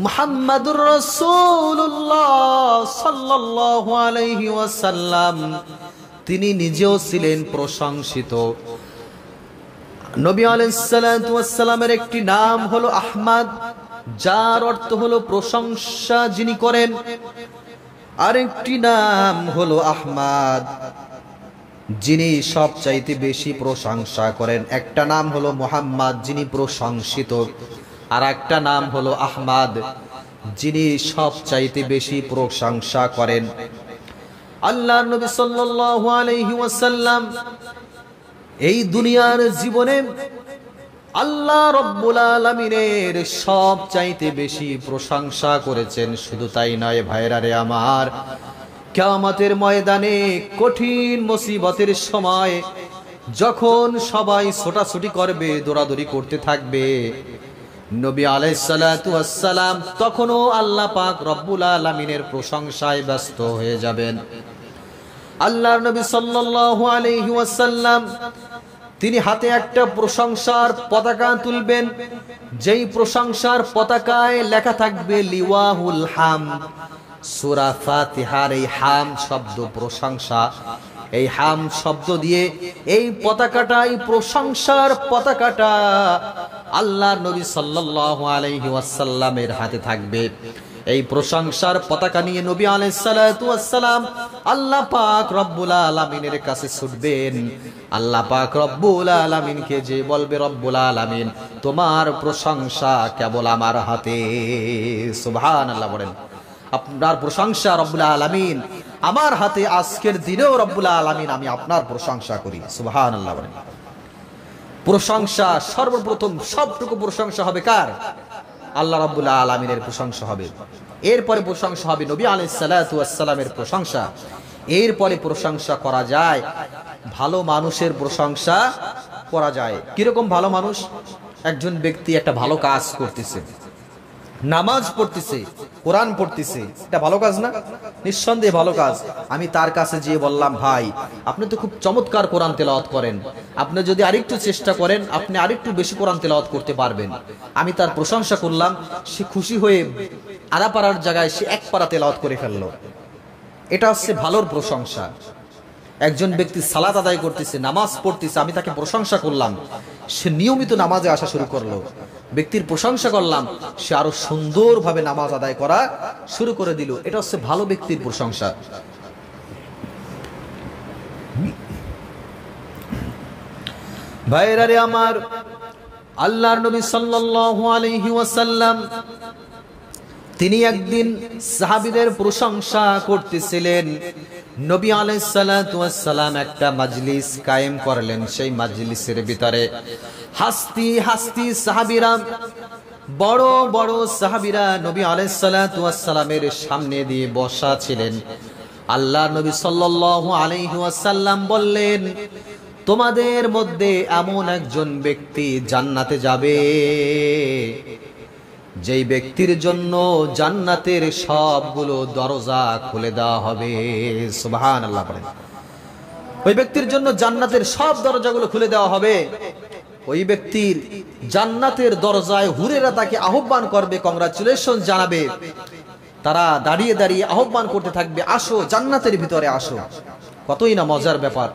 মুহাম্মাদুর রাসূলুল্লাহ সাল্লাল্লাহু আলাইহি ওয়াসাল্লাম। তিনি নিজেও ছিলেন প্রশংসিত। নবী আলাইহিস সালাতু ওয়াস সালামের একটি নাম হলো আহমদ, যার অর্থ হলো প্রশংসা যিনি করেন। আরেকটি নাম হলো আহমদ, যিনি সবচাইতে বেশি প্রশংসা করেন। একটা নাম হলো মুহাম্মদ, যিনি প্রশংসিত, আর একটা নাম হলো আহমদ, যিনি সবচাইতে বেশি প্রশংসা করেন। আল্লাহর নবী সাল্লাল্লাহু আলাইহি ওয়াসাল্লাম এই দুনিয়ার জীবনে আল্লাহ রব্বুল আলামিনের সবচাইতে বেশি প্রশংসা করেছেন। শুধু তাই নয় ভাইরা রে আমার, কিয়ামতের ময়দানে কঠিন মুসিবতের সময় যখন সবাই ছোটাছুটি করবে, দৌড়াদৌড়ি করতে থাকবে, নবী আলাইহিস সালাতু ওয়াস সালাম তখনও আল্লাহ পাক রব্বুল আলামিনের প্রশংসায় ব্যস্ত হয়ে যাবেন। আল্লাহর নবী সাল্লাল্লাহু আলাইহি ওয়াসাল্লাম তিনি হাতে একটা প্রশংসার পতাকা তুলবেন, যেই প্রশংসার পতাকায় লেখা থাকবে লিওয়াহুল হামদ। সূরা ফাতিহার এই হাম শব্দ প্রশংসা, এই হাম শব্দ দিয়ে এই পতাকাটা, এই প্রশংসার পতাকাটা আল্লাহর নবী সাল্লাল্লাহু আলাইহি ওয়াসাল্লামের হাতে থাকবে। এই প্রশংসার পতাকা নিয়ে নবী আলাইহিস সালাতু ওয়াস সালাম আল্লাহ পাক রব্বুল আলামিনের কাছে ছুটবেন। আল্লাহ পাক রব্বুল আলামিনকে যে বলবে, রব্বুল আলামিন তোমার প্রশংসা কেবল আমার হাতে। সুবহানাল্লাহ বলেন, আপনার প্রশংসা রব্বুল আলামিন আমার হাতে। আজকের দিনেও রব্বুল আলামিন আমি আপনার প্রশংসা করি। সুবহানাল্লাহ বলেন। প্রশংসা সর্বপ্রথম সবটুকু প্রশংসা হবে কার? আল্লাহ রাব্বুল আলামিনের প্রশংসা হবে। এরপরে প্রশংসা হবে নবী আলাইহিস সালাতু ওয়াস সালামের প্রশংসা। এরপরে প্রশংসা করা যায় ভালো মানুষের প্রশংসা করা যায়। কিরকম ভালো মানুষ? একজন ব্যক্তি একটা ভালো কাজ করতেছে, নামাজ পড়তেছে, কোরআন পড়তেছে, এটা ভালো কাজ না? নিঃসন্দেহে ভালো কাজ। আমি তার কাছে গিয়ে বললাম, ভাই আপনি তো খুব চমৎকার কোরআন তেলাওয়াত করেন, আপনি যদি আরেকটু চেষ্টা করেন আপনি আরেকটু বেশি কোরআন তেলাওয়াত করতে পারবেন। আমি তার প্রশংসা করলাম, সে খুশি হয়ে আধা পারার জায়গায় সে এক পারা তেলাওয়াত করে ফেললো। এটা হচ্ছে ভালোর প্রশংসা। একজন ব্যক্তি সালাত আদায় করতেছে, নামাজ পড়তেছে, আমি তাকে প্রশংসা করলাম, সে নিয়মিত নামাজে আসা শুরু করলো। ব্যক্তির প্রশংসা করলাম, সে আরো সুন্দরভাবে নামাজ আদায় করা শুরু করে দিল। এটা হচ্ছে ভালো ব্যক্তির প্রশংসা। ভাইরা রে আমার, আল্লাহর নবী সাল্লাল্লাহু আলাইহি ওয়াসাল্লাম তিনি একদিন সাহাবীদের প্রশংসা করতেছিলেন। নবী আলাইহিস সালাতু ওয়াস সালাম একটা মাজলিস কায়েম করলেন। সেই মাজলিসের ভিতরে হাসতি হাসতি সাহাবীরা, বড় বড় সাহাবীরা নবী আলাইহিস সালাতু ওয়াস সালামের সামনে দিয়ে বসা ছিলেন। আল্লাহর নবী সাল্লাল্লাহু আলাইহি ওয়াসাল্লাম বললেন, তোমাদের মধ্যে এমন একজন ব্যক্তি জান্নাতে যাবে যেই ব্যক্তির জন্য জান্নাতের সবগুলো দরজা খুলে দেওয়া হবে। সুবহানাল্লাহ বলেন। ওই ব্যক্তির জন্য জান্নাতের সব দরজাগুলো খুলে দেওয়া হবে। ওই ব্যক্তির জান্নাতের দরজায় হুরেরা তাকে আহ্বান করবে, কংগ্রাচুলেশন জানাবে। তারা দাঁড়িয়ে দাঁড়িয়ে আহ্বান করতে থাকবে, আসো জান্নাতের ভিতরে আসো। কতই না মজার ব্যাপার।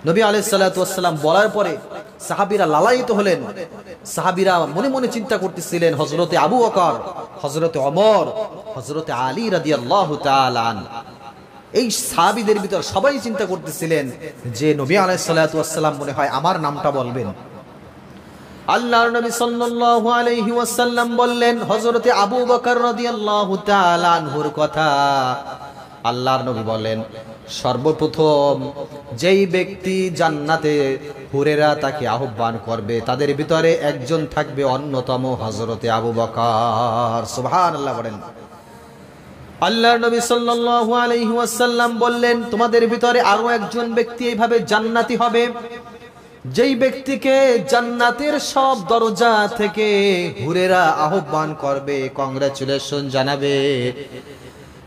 নবী আলাইহিস সালাতু ওয়াস সালাম বলার পরে সাহাবীরা লালায়িত হলেন। সাহাবীরা মনে মনে চিন্তা করতেছিলেন হযরতে আবু বকর, হযরতে ওমর, হযরতে আলী রাদিয়াল্লাহু তাআলা এই সাহাবীদের ভিতর সবাই চিন্তা করতেছিলেন যে নবী আলাইহিস সালাতু ওয়াস সালাম মনে হয় আমার নামটা বলবেন। আল্লাহর নবী সাল্লাল্লাহু আলাইহি ওয়াসাল্লাম বললেন হযরতে আবু বকর রাদিয়াল্লাহু তাআলা আনহুর কথা। আল্লাহর নবী বলেন সর্বপ্রথম যেই ব্যক্তি জান্নাতে হুরেরা তাকে আহ্বান করবে তাদের ভিতরে একজন থাকবে অন্যতম হযরতে আবু বকর। সুবহানাল্লাহ বলেন। আল্লাহর নবী সাল্লাল্লাহু আলাইহি ওয়াসাল্লাম বললেন তোমাদের ভিতরে আরো একজন ব্যক্তি এইভাবে জান্নাতি হবে যেই ব্যক্তিকে জান্নাতের সব দরজা থেকে হুরেরা আহ্বান করবে, কংগ্রাচুলেশন জানাবে।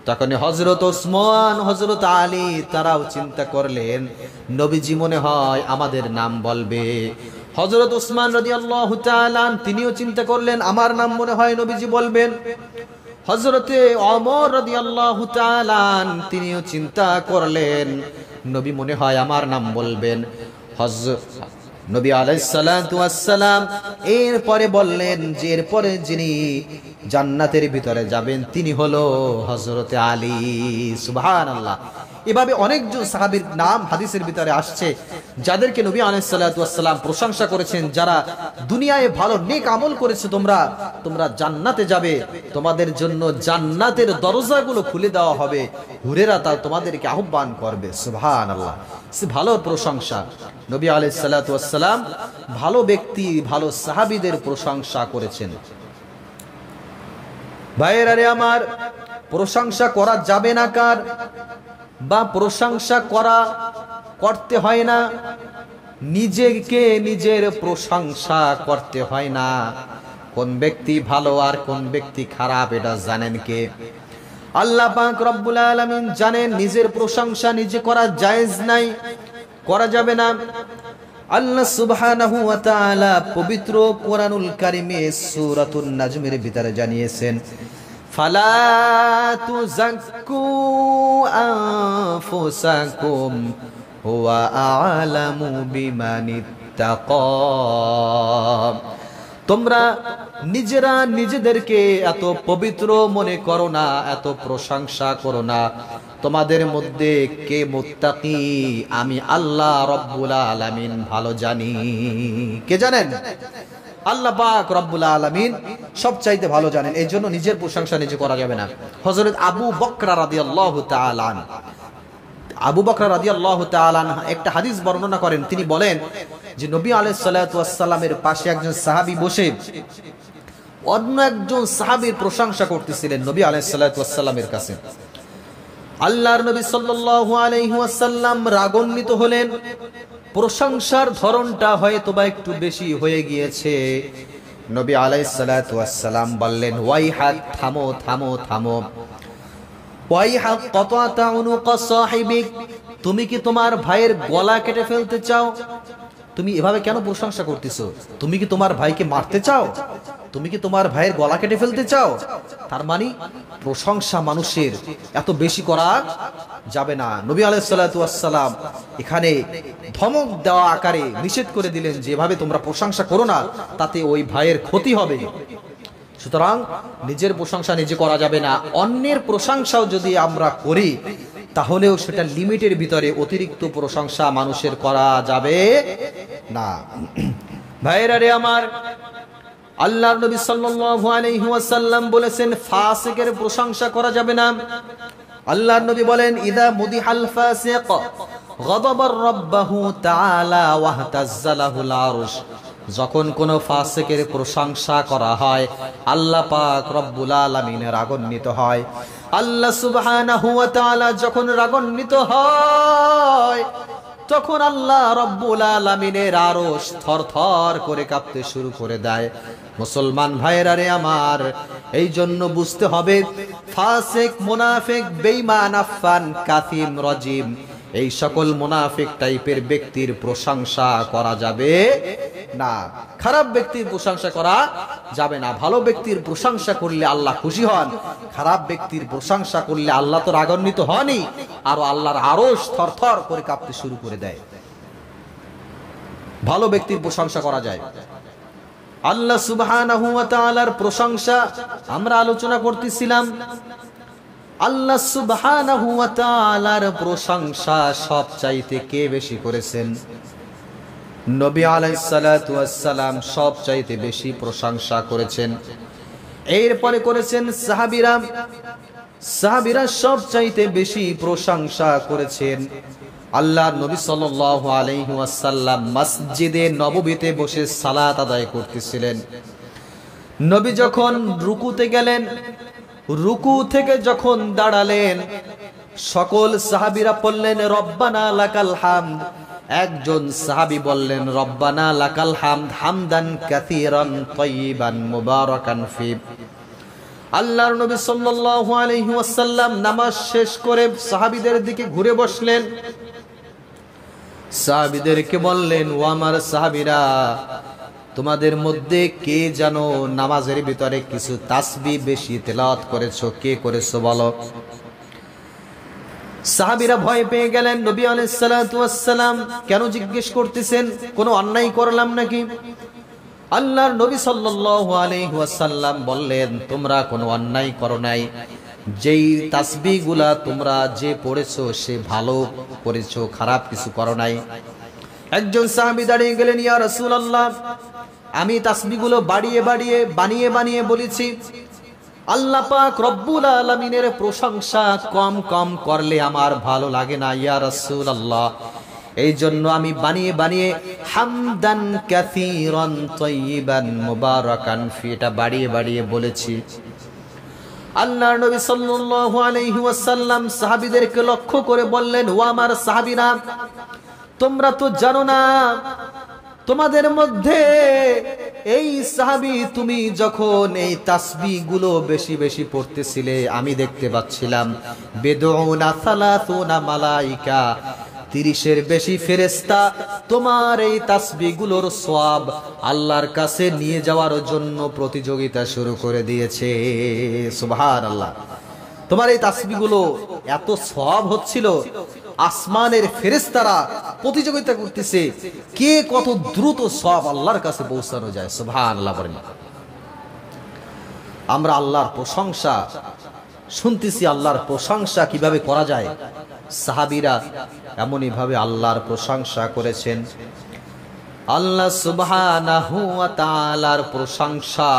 তখন হযরত ওসমান, হযরত আলী তারাও চিন্তা করলেন নবীজি মনে হয় আমাদের নাম বলবে। হযরত ওসমান রাদিয়াল্লাহু তাআলা তিনিও চিন্তা করলেন আমার নাম মনে হয় নবীজি বলবেন। হযরতে ওমর রাদিয়াল্লাহু তাআলা তিনিও চিন্তা করলেন নবী মনে হয় আমার নাম বলবেন। নবী আলাইহিস সালাতু ওয়াস সালাম এরপরে বললেন যে এরপরে যিনি জান্নাতের ভিতরে যাবেন তিনি হলো হযরতে আলী। সুবহানাল্লাহ। এভাবে অনেকজন সাহাবীর নাম হাদিসের ভিতরে আসছে যাদেরকে নবী আলাইহিস সালাতু ওয়াস সালাম প্রশংসা করেছেন, যারা দুনিয়ায় ভালো নেক আমল করেছে তোমরা জান্নাতে যাবে, তোমাদের জন্য জান্নাতের দরজাগুলো খুলে দেওয়া হবে, হুরেরা তা তোমাদেরকে আহ্বান করবে। সুবহানাল্লাহ। সে ভালো প্রশংসা। নবী আলাইহিস সালাতু ওয়াস সালাম ভালো ব্যক্তি, ভালো সাহাবীদের প্রশংসা করেছেন। ভাইয়েরা রে আমার, প্রশংসা করা যাবে না কার, বা প্রশংসা করতে হয় না, নিজেকে নিজের প্রশংসা করতে হয় না। কোন ব্যক্তি ভালো আর কোন ব্যক্তি খারাপ এটা জানেন কে? আল্লাহ পাক রব্বুল আলামিন জানেন। নিজের প্রশংসা নিজে করা জায়েজ নাই, করা যাবে না। আল্লাহ সুবহানাহু ওয়া তাআলা পবিত্র কোরআনুল কারীমে সূরাতুন নাজমের ভিতরে জানিয়েছেন ফালা তুযাক্কু আনফুসাকুম হুয়া আ'লামু বিমানিত্তাকা। তোমরা নিজেরা নিজেদেরকে এত পবিত্র মনে করো না, এত প্রশংসা করো না। তোমাদের মধ্যে কে মুত্তাকি আমি আল্লাহ রব্বুল আলামিন ভালো জানি। কে জানেন? আল্লাহ পাক রব্বুল আলামিন সবচাইতে ভালো জানেন। এই জন্য নিজের প্রশংসা নিজে করা যাবে না। হযরত আবু বকর রাদিয়াল্লাহু তাআলা আবু বকর রাদিয়াল্লাহু তাআলা একটা হাদিস বর্ণনা করেন। তিনি বলেন যে নবী আলাইহিস সালাতু ওয়াস সালামের পাশে একজন সাহাবী বসে অন্য একজন সাহাবীর প্রশংসা করতেছিলেন নবী আলাইহিস সালাতু ওয়াস সালামের কাছে। আল্লাহর নবী সাল্লাল্লাহু আলাইহি ওয়াসাল্লাম রাগান্বিত হলেন। প্রশংসার ধরনটা হয়তোবা একটু বেশি হয়ে গিয়েছে। নবী আলাইহিস সালাতু ওয়াস সালাম বললেন ওয়াইহাক, থামো থামো থামো। ওয়াইহাক কাতাতা উনুকা সাহিবিক, তুমি কি তোমার ভাইয়ের গলা কেটে ফেলতে চাও? তুমি এভাবে কেন প্রশংসা করতেছো? তুমি কি তোমার ভাইকে মারতে চাও? তুমি কি তোমার ভাইয়ের গলা কেটে ফেলতে চাও? তার মানে প্রশংসা মানুষের এত বেশি করা যাবে না। নবী আলাইহিস সালাতু ওয়াস সালাম এখানে ধমক দেওয়া আকারে নিষেধ করে দিলেন যে এভাবে তোমরা প্রশংসা করো না, তাতে ওই ভাইয়ের ক্ষতি হবে। সুতরাং নিজের প্রশংসা নিজে করা যাবে না। অন্যের প্রশংসাও যদি আমরা করি তাহলেও সেটা লিমিটের ভিতরে, অতিরিক্ত প্রশংসা মানুষের করা যাবে না। ভাইয়েরা রে আমার, আল্লাহর নবী সাল্লাল্লাহু আলাইহি ওয়াসাল্লাম বলেছেন ফাসিকের প্রশংসা করা যাবে না। আল্লাহর নবী বলেন ইদা মুদিহাল ফাসিক গাদাবার রাব্বাহু তাআলা ওয়াহতাজ্জালাহুল আরশ। যখন কোন ফাসিকের প্রশংসা করা হয় আল্লাহ পাক রব্বুল আলামিন রাগান্বিত হয়। আল্লাহ সুবহানাহু ওয়া তাআলা যখন রাগান্বিত হয় তখন আল্লাহ রব্বুল আলামিনের আরশ থরথর করে কাঁপতে শুরু করে দেয়। মুসলমান ভাইয়েরা রে আমার, এই জন্য বুঝতে হবে ফাসিক, মুনাফিক, বেঈমান, আফান, কাফির, রাজিম এই সকল মুনাফিক টাইপের ব্যক্তির প্রশংসা করা যাবে না। খারাপ ব্যক্তির প্রশংসা করা যাবে না। ভালো ব্যক্তির প্রশংসা করলে আল্লাহ খুশি হন, খারাপ ব্যক্তির প্রশংসা করলে আল্লাহ তো রাগান্বিত হনই, আর আল্লাহর আরশ থরথর করে কাঁপতে শুরু করে দেয়। ভালো ব্যক্তির প্রশংসা করা যায়। আল্লাহ সুবহানাহু ওয়া তাআলার প্রশংসা আমরা আলোচনা করতেছিলাম। আল্লাহ সুবহানাহু ওয়া তাআলার প্রশংসা সবচাইতে কে বেশি করেছেন? নবী আলাইহিস সালাতু ওয়াস সালাম সবচাইতে বেশি প্রশংসা করেছেন। এরপরে করেছেন সাহাবীরা। সাহাবীরা সবচাইতে বেশি প্রশংসা করেছেন। আল্লাহর নবী সাল্লাল্লাহু আলাইহি ওয়াসাল্লাম মসজিদে নববীতে বসে সালাত আদায় করতেছিলেন। নবী যখন রুকুতে গেলেন, রুকু থেকে যখন দাঁড়ালেন, সকল সাহাবীরা বললেন রব্বানা লাকাল হামদ। একজন সাহাবী বললেন রব্বানা লাকাল হামদ হামদান কাসীরান তাইয়িবান মুবারাকান ফি। আল্লাহর নবী সাল্লাল্লাহু আলাইহি ওয়াসাল্লাম নামাজ শেষ করে সাহাবীদের দিকে ঘুরে বসলেন। সাহাবীদেরকে বললেন, ও আমার সাহাবীরা, তোমাদের মধ্যে কে জানো নামাজের ভিতরে কিছু তাসবিহ বেশি তেলাওয়াত করেছো? কে করেছো বলো? সাহাবীরা ভয় পেয়ে গেলেন। নবী আলাইহিস সালাতু ওয়াস সালাম কেন জিজ্ঞেস করতেছেন? কোনো অন্যায় করলাম নাকি? আল্লাহর নবী সাল্লাল্লাহু আলাইহি ওয়াসাল্লাম বললেন, তোমরা কোনো অন্যায় করো নাই। যেই তাসবিহগুলা তোমরা যে পড়েছো সে ভালো করেছো, খারাপ কিছু করো নাই। একজন সাহাবী দাঁড়িয়ে গেলেন, ইয়া রাসূলুল্লাহ, আমি তাসবিহগুলো বানিয়ে বানিয়ে বলেছি। আল্লাহ পাক রব্বুল আলামিনের প্রশংসা কম কম করলে আমার ভালো লাগে না ইয়া রাসূলুল্লাহ। এই জন্য আমি বানিয়ে হামদান কাসীরান তাইয়িবান মুবারাকান ফি এটা বাড়িয়ে বলেছি। আল্লাহর নবী সাল্লাল্লাহু আলাইহি ওয়াসাল্লাম সাহাবীদেরকে লক্ষ্য করে বললেন, ও আমার সাহাবীরা, তোমরা তো জানো না, তোমাদের মধ্যে এই সাহাবী তুমি যখন এই তাসবিহগুলো বেশি বেশি পড়তেছিলে, আমি দেখতে পাচ্ছিলাম বেদউনা সালাতুনা মালাইকা, 30-এর বেশি ফেরেশতা তোমার এই তাসবিহগুলোর সওয়াব আল্লাহর কাছে নিয়ে যাওয়ার জন্য প্রতিযোগিতা শুরু করে দিয়েছে। সুবহানাল্লাহ। তোমার এই তাসবিহগুলো এত সওয়াব হচ্ছিল, আসমানের ফেরেশতারা প্রতিযোগিতা করতেছে কে কত দ্রুত সওয়াব আল্লাহর কাছে পৌঁছানো যায়। সুবহানাল্লাহ বলেন। আমরা আল্লাহর প্রশংসা শুনতেছি, আল্লাহর প্রশংসা কিভাবে করা যায়। সাহাবীরা এমনই ভাবে আল্লাহর প্রশংসা করেছেন। আল্লাহ সুবহানাহু ওয়া তাআলার প্রশংসা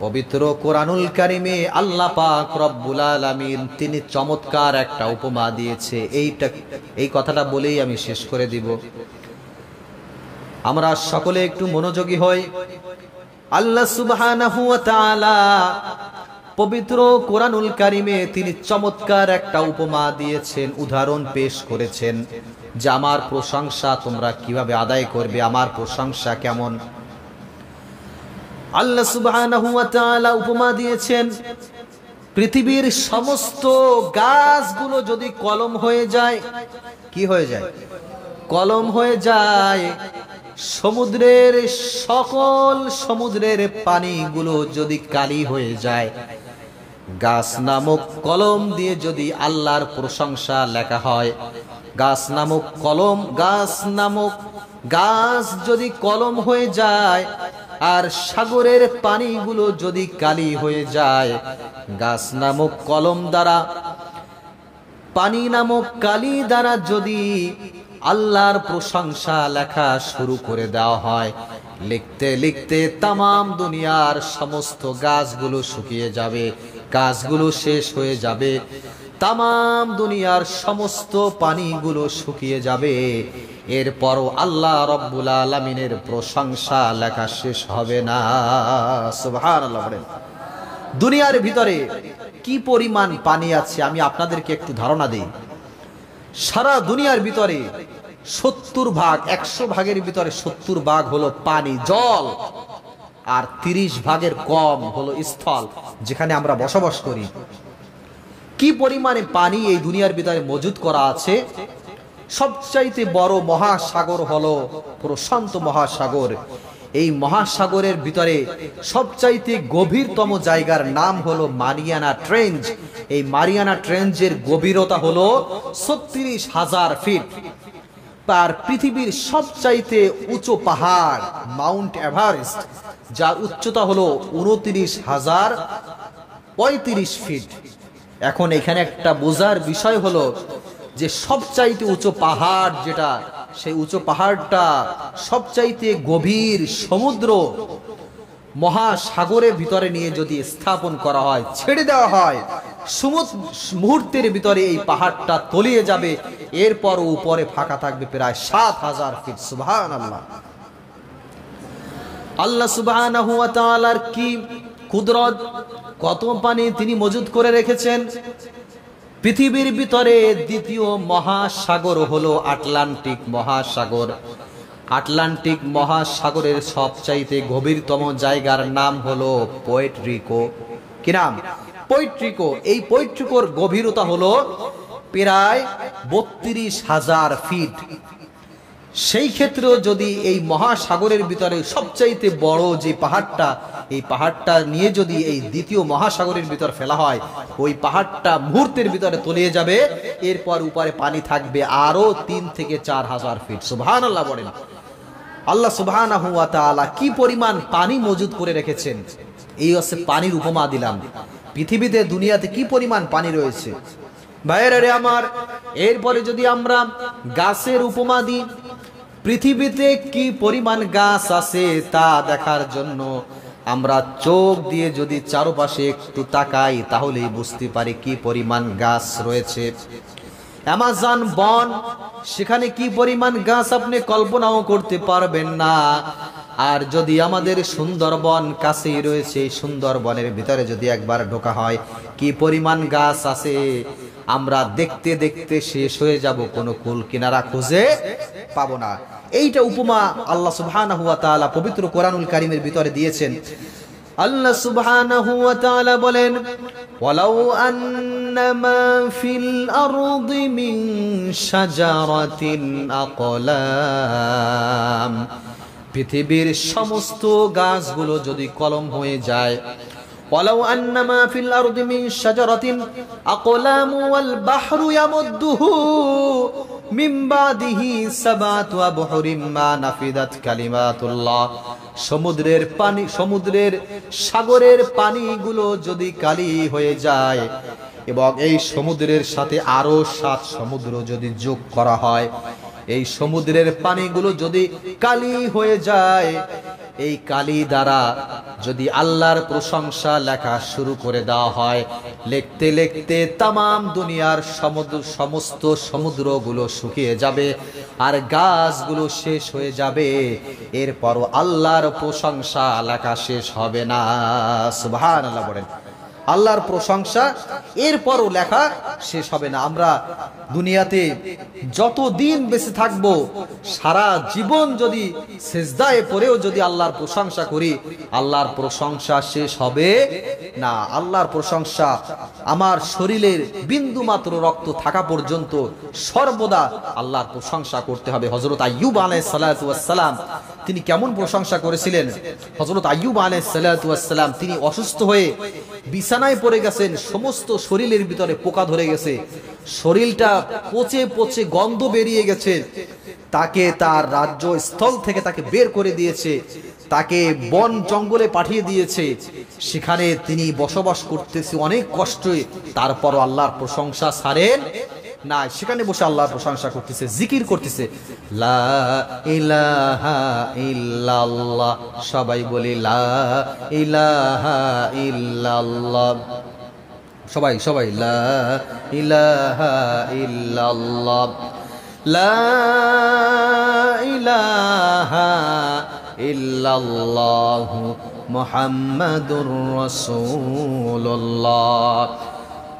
পবিত্র কোরআনুল কারীমে আল্লাহ পাক রব্বুল আলামিন তিনি চমৎকার একটা উপমা দিয়েছে। এই কথাটা বলেই আমি শেষ করে দিব। আমরা সকলে একটু মনোযোগী হই। আল্লাহ সুবহানাহু ওয়া তাআলা পবিত্র কোরআনুল কারীমে তিনি চমৎকার একটা উপমা দিয়েছেন, উদাহরণ পেশ করেছেন যে আমার প্রশংসা তোমরা কিভাবে আদায় করবে, আমার প্রশংসা কেমন। আল্লাহ সুবহানাহু ওয়া তাআলা উপমা দিয়েছেন, পৃথিবীর সমস্ত গাছগুলো যদি কলম হয়ে যায়, কি হয়ে যায়? কলম হয়ে যায়। সমুদ্রের সকল সমুদ্রের পানিগুলো যদি কালি হয়ে যায়, গাছ নামক কলম দিয়ে যদি আল্লাহর প্রশংসা লেখা হয়, গাছ নামক কলম, গাছ যদি কলম হয়ে যায়, আর সাগরের পানিগুলো যদি কালি হয়ে যায়, গাছ নামক কলম দ্বারা, পানি নামক কালি দ্বারা যদি আল্লাহর প্রশংসা লেখা শুরু করে দেওয়া হয়, লিখতে লিখতে তামাম দুনিয়ার সমস্ত গাছগুলো শুকিয়ে যাবে, গাছগুলো শেষ হয়ে যাবে, তামাম দুনিয়ার সমস্ত পানিগুলো শুকিয়ে যাবে। এরপরও আল্লাহ রব্বুল আলামিনের প্রশংসা লেখা শেষ হবে না। সুবহানাল্লাহ বলেন। দুনিয়ার ভিতরে কি পরিমাণ পানি আছে আমি আপনাদেরকে একটু ধারণা দেই। সারা দুনিয়ার ভিতরে 70 ভাগ, 100 ভাগের ভিতরে 70 ভাগ হলো পানি, জল, আর 30 ভাগের কম হলো স্থল, যেখানে আমরা বসবাস করি। কি পরিমাণে পানি এই দুনিয়ার ভিতরে মজুদ করা আছে। সবচাইতে বড় মহাসাগর হলো প্রশান্ত মহাসাগর। এই মহাসাগরের ভিতরে সবচাইতে গভীরতম জায়গার নাম হলো মারিয়ানা ট্রেঞ্চ। এই মারিয়ানা ট্রেঞ্চের গভীরতা হলো 36,000 ফিট। আর পৃথিবীর সবচাইতে উঁচু পাহাড় মাউন্ট এভারেস্ট, যার উচ্চতা হলো 29,035 ফিট। এখন এখানে একটা বোঝার বিষয় হলো যে সবচাইতে উঁচু পাহাড় যেটা, সেই উঁচু পাহাড়টা সবচাইতে গভীর সমুদ্র মহাসাগরের ভিতরে নিয়ে যদি স্থাপন করা হয়, ছেড়ে দেওয়া হয়, মুহূর্তের ভিতরে এই পাহাড়টা তলিয়ে যাবে। এরপর উপরে ফাঁকা থাকবে প্রায় 7,000 ফিট। সুবহানাল্লাহ। আল্লাহ সুবহানাহু ওয়া তাআলার কি কুদরত, কত পানি তিনি মজুদ করে রেখেছেন। পৃথিবীর ভিতরে দ্বিতীয় মহাসাগর হলো আটলান্টিক মহাসাগর। আটলান্টিক মহাসাগরের সবচাইতে গভীরতম জায়গার নাম হলো পোর্টো। কি নাম? পোর্টো। এই পোর্টোর গভীরতা হলো প্রায় 32,000 ফিট। সেই ক্ষেত্রেও যদি এই মহাসাগরের ভিতরে সবচাইতে বড় যে পাহাড়টা, এই পাহাড়টা নিয়ে যদি এই দ্বিতীয় মহাসাগরের ভিতর ফেলা হয়, ওই পাহাড়টা মুহূর্তের ভিতরে তলিয়ে যাবে। এরপর উপরে পানি থাকবে আরো 3 থেকে 4,000 ফিট। সুবহানাল্লাহ বলেন। আল্লাহ সুবহানাহু ওয়া তাআলা কি পরিমাণ পানি মজুদ করে রেখেছেন। এই হচ্ছে পানির উপমা দিলাম। পৃথিবীতে দুনিয়াতে কি পরিমাণ পানি রয়েছে ভাইয়েরা রে আমার। এরপরে যদি আমরা গাছের উপমা দিই, পৃথিবীতে কি পরিমাণ গাছ আছে তা দেখার জন্য আমরা চোখ দিয়ে যদি চারপাশে একটু তাকাই, তাহলেই বুঝতে পারি কি পরিমাণ গাছ রয়েছে। অ্যামাজন বন, সেখানে কি পরিমাণ গাছ আপনি কল্পনাও করতে পারবেন না। আর যদি আমাদের সুন্দরবন কাছেই রয়েছে, সুন্দরবনের ভিতরে যদি একবার ঢোকা হয়, কি পরিমাণ গাছ আছে আমরা দেখতে দেখতে শেষ হয়ে যাব, কোনো কুল কিনারা খুঁজে পাবো না। এইটা উপমা আল্লাহ সুবহানাহু ওয়া তাআলা পবিত্র কোরআনুল কারীমের ভিতরে দিয়েছেন। আল্লাহ সুবহানাহু ওয়া তাআলা বলেন, ওয়ালাউ আন্নামা ফিল আরদি মিন শাজারাতিন আকলাম, পৃথিবীর সমস্ত গাছগুলো যদি কলম হয়ে যায়, ওয়ালাউ আন্নামা ফিল আরদি মিন শাজারাতিন আকলাম ওয়াল বাহরু ইয়ামুদ্দুহু মিন বাদিহি সাবাতু আবহুরিম মা নাফিদাত কালিমাতুল্লাহ, সমুদ্রের পানি, সমুদ্রের সাগরের পানিগুলো যদি কালি হয়ে যায় এবং এই সমুদ্রের সাথে আরো 7 সমুদ্র যদি যোগ করা হয়, এই সমুদ্রের পানিগুলো যদি কালি হয়ে যায়, এই কালি দ্বারা যদি আল্লাহর প্রশংসা লেখা শুরু করে দেওয়া হয়, লিখতে লিখতে তামাম দুনিয়ার সমস্ত সমুদ্রগুলো শুকিয়ে যাবে আর গাছগুলো শেষ হয়ে যাবে। এরপরও আল্লাহর প্রশংসা লেখা শেষ হবে না। সুবহানাল্লাহ বলেন। আল্লাহর প্রশংসা এরপরও লেখা শেষ হবে না। আমরা দুনিয়াতে যতদিন বেঁচে থাকব, সারা জীবন যদি সিজদায় পড়েও যদি আল্লাহর প্রশংসা করি, আল্লাহর প্রশংসা শেষ হবে না। আল্লাহর প্রশংসা আমার শরীরের বিন্দু মাত্র রক্ত থাকা পর্যন্ত সর্বদা আল্লাহর প্রশংসা করতে হবে। হযরত আইয়ুব আলাইহিস সালাতু ওয়াস সালাম তিনি কেমন প্রশংসা করেছিলেন। হযরত আইয়ুব আলাইহিস সালাতু ওয়াস সালাম তিনি অসুস্থ হয়ে বিছানায় পড়ে গেছেন, সমস্ত শরীরের ভিতরে পোকা ধরে গেছে, শরীরটা পচে পচে গন্ধ বেরিয়ে গেছে। তাকে তার রাজ্য স্থল থেকে তাকে বের করে দিয়েছে, তাকে বন জঙ্গলে পাঠিয়ে দিয়েছে, সেখানে তিনি বসবাস করতেছে অনেক কষ্টে। তারপরও আল্লাহর প্রশংসা ছাড়েন না, সেখানে বসে আল্লাহর প্রশংসা করতেছে, জিকির করতেছে, লা ইলাহা ইল্লাল্লাহ। সবাই বলি লা ইলাহা ইল্লাল্লাহ। সবাই সবাই লা ইলাহা ইল্লাল্লাহ, লা ইলাহা ইল্লাল্লাহ মুহাম্মাদুর রাসূলুল্লাহ।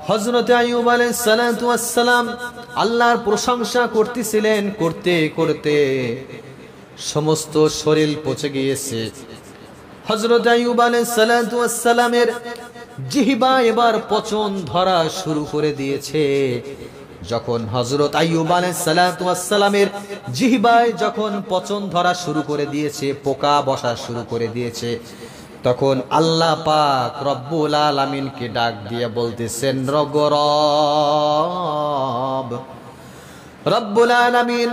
হযরত আইয়ুব আলাইহিস সালাতু ওয়াস সালাম আল্লাহর প্রশংসা করতেছিলেন, করতে করতে সমস্ত শরীর পচে গিয়েছে। হযরত আইয়ুব আলাইহিস সালাতু ওয়াস সালামের জিহ্বা এবার পচন ধরা শুরু করে দিয়েছে। যখন হযরত আইয়ুব আলাইহিস সালাতু ওয়াস সালামের জিহ্বায় যখন পচন ধরা শুরু করে দিয়েছে, পোকা বসা শুরু করে দিয়েছে, তখন আল্লাহ পাক রব্বুল আলামিনকে ডাক দিয়ে বলতেছেন, রব্বুল আলামিন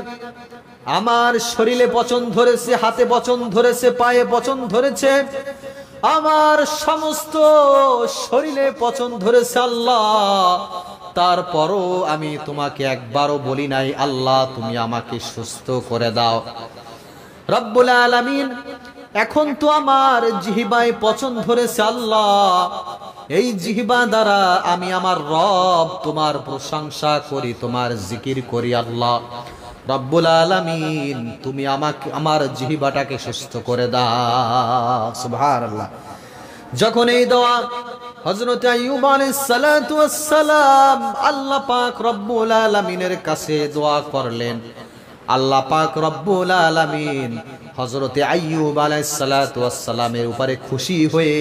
আমার শরীরে পচন ধরেছে, হাতে পচন ধরেছে, পায়ে পচন ধরেছে, আমার সমস্ত শরীরে পচন ধরেছে আল্লাহ, তারপরও আমি তোমাকে একবারও বলি নাই আল্লাহ তুমি আমাকে সুস্থ করে দাও। রব্বুল আলামিন এখন তো আমার জিহ্বায় পচন ধরেছে আল্লাহ, এই জিহ্বা দ্বারা আমি আমার রব তোমার প্রশংসা করি, তোমার জিকির করি আল্লাহ। রব্বুল আলামিন তুমি আমাকে আমার জিহ্বাটাকে সুস্থ করে দাও। সুবহানাল্লাহ। যখন এই দোয়া হযরত আইয়ুব আলাইহিস সালাতু ওয়াস সালাম আল্লাহ পাক রব্বুল আলামিনের কাছে দোয়া করলেন, আল্লাহ পাক রব্বুল আলামিন হযরত আইয়ুব আলাইহিস সালাতু ওয়াস সালামের উপরে খুশি হয়ে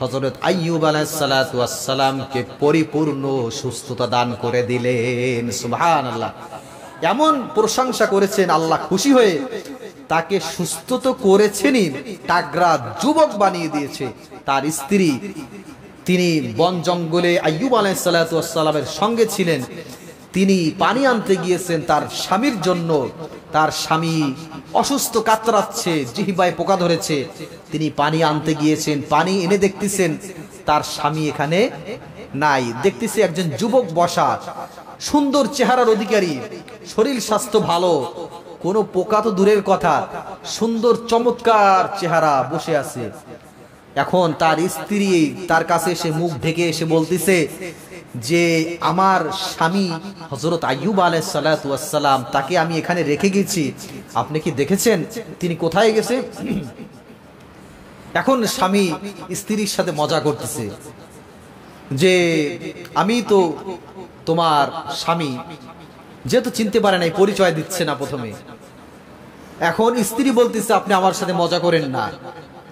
হযরত আইয়ুব আলাইহিস সালাতু ওয়াস সালামকে পরিপূর্ণ সুস্থতা দান করে দিলেন। সুবহানাল্লাহ। এমন প্রশংসা করেছেন আল্লাহ খুশি হয়ে, তাকে সুস্থ তো করেছেনই, তাগড়া যুবক বানিয়ে দিয়েছে। তার স্ত্রী, তিনি বন জঙ্গলে আইয়ুব আলাইহিস সালাতু ওয়াস সালামের সঙ্গে ছিলেন, তিনি পানি আনতে গিয়েছেন তার স্বামীর জন্য। তার স্বামী অসুস্থ, কাতরাচ্ছে, জিহ্বায় পোকা ধরেছে, তিনি পানি আনতে গিয়েছেন, পানি এনে দেখতেছেন তার স্বামী এখানে নাই। দেখতেছে একজন যুবক বসা, সুন্দর চেহারার অধিকারী, শরীর স্বাস্থ্য ভালো, কোনো পোকা তো দূরের কথা, সুন্দর চমৎকার চেহারা, বসে আছে। এখন তার স্ত্রী তার কাছে এসে মুখ ঢেকে এসে বলতেছে যে আমার স্বামী হযরত আইয়ুব আলাইহিস সালাতু ওয়াস সালাম, তাকে আমি এখানে রেখে গেছি, আপনি কি দেখেছেন তিনি কোথায় গেছে? এখন স্বামী স্ত্রীর সাথে মজা করতেছে যে আমি তো তোমার স্বামী, যেহেতু চিনতে পারে নাই, পরিচয় দিচ্ছে না প্রথমে। এখন স্ত্রী বলতেছে আপনি আমার সাথে মজা করেন না,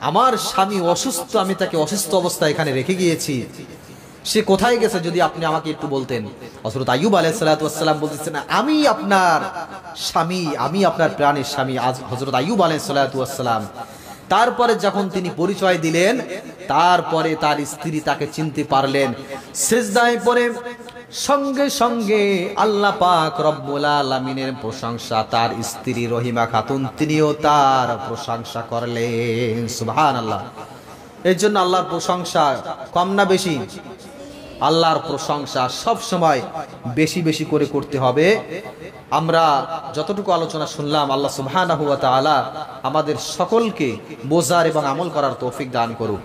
আমার স্বামী অসুস্থ, আমি তাকে অসুস্থ অবস্থায় এখানে রেখে গিয়েছি, সে কোথায় গেছে যদি আপনি আমাকে একটু বলতেন। হযরত আইয়ুব আলাইহিস সালাতু ওয়াস সালাম বলতেছেন আমি আপনার স্বামী, আমি আপনার প্রাণের স্বামী হযরত আইয়ুব আলাইহিস সালাতু ওয়াস সালাম। তারপরে যখন তিনি পরিচয় দিলেন, তারপরে তার স্ত্রী তাকে চিনতে পারলেন, সিজদায় পড়ে সঙ্গে সঙ্গে আল্লাহ পাক রব্বুল আলামিনের প্রশংসা, তার স্ত্রী রহিমা খাতুন তিনিও তার প্রশংসা করলেন। সুবহানাল্লাহ। এর জন্য আল্লাহর প্রশংসা কম না বেশি? আল্লাহর প্রশংসা সব সময় বেশি বেশি করে করতে হবে। আমরা যতটুকু আলোচনা শুনলাম, আল্লাহ সুবহানাহু ওয়া তাআলা আমাদের সকলকে বোঝার এবং আমল করার তৌফিক দান করুক।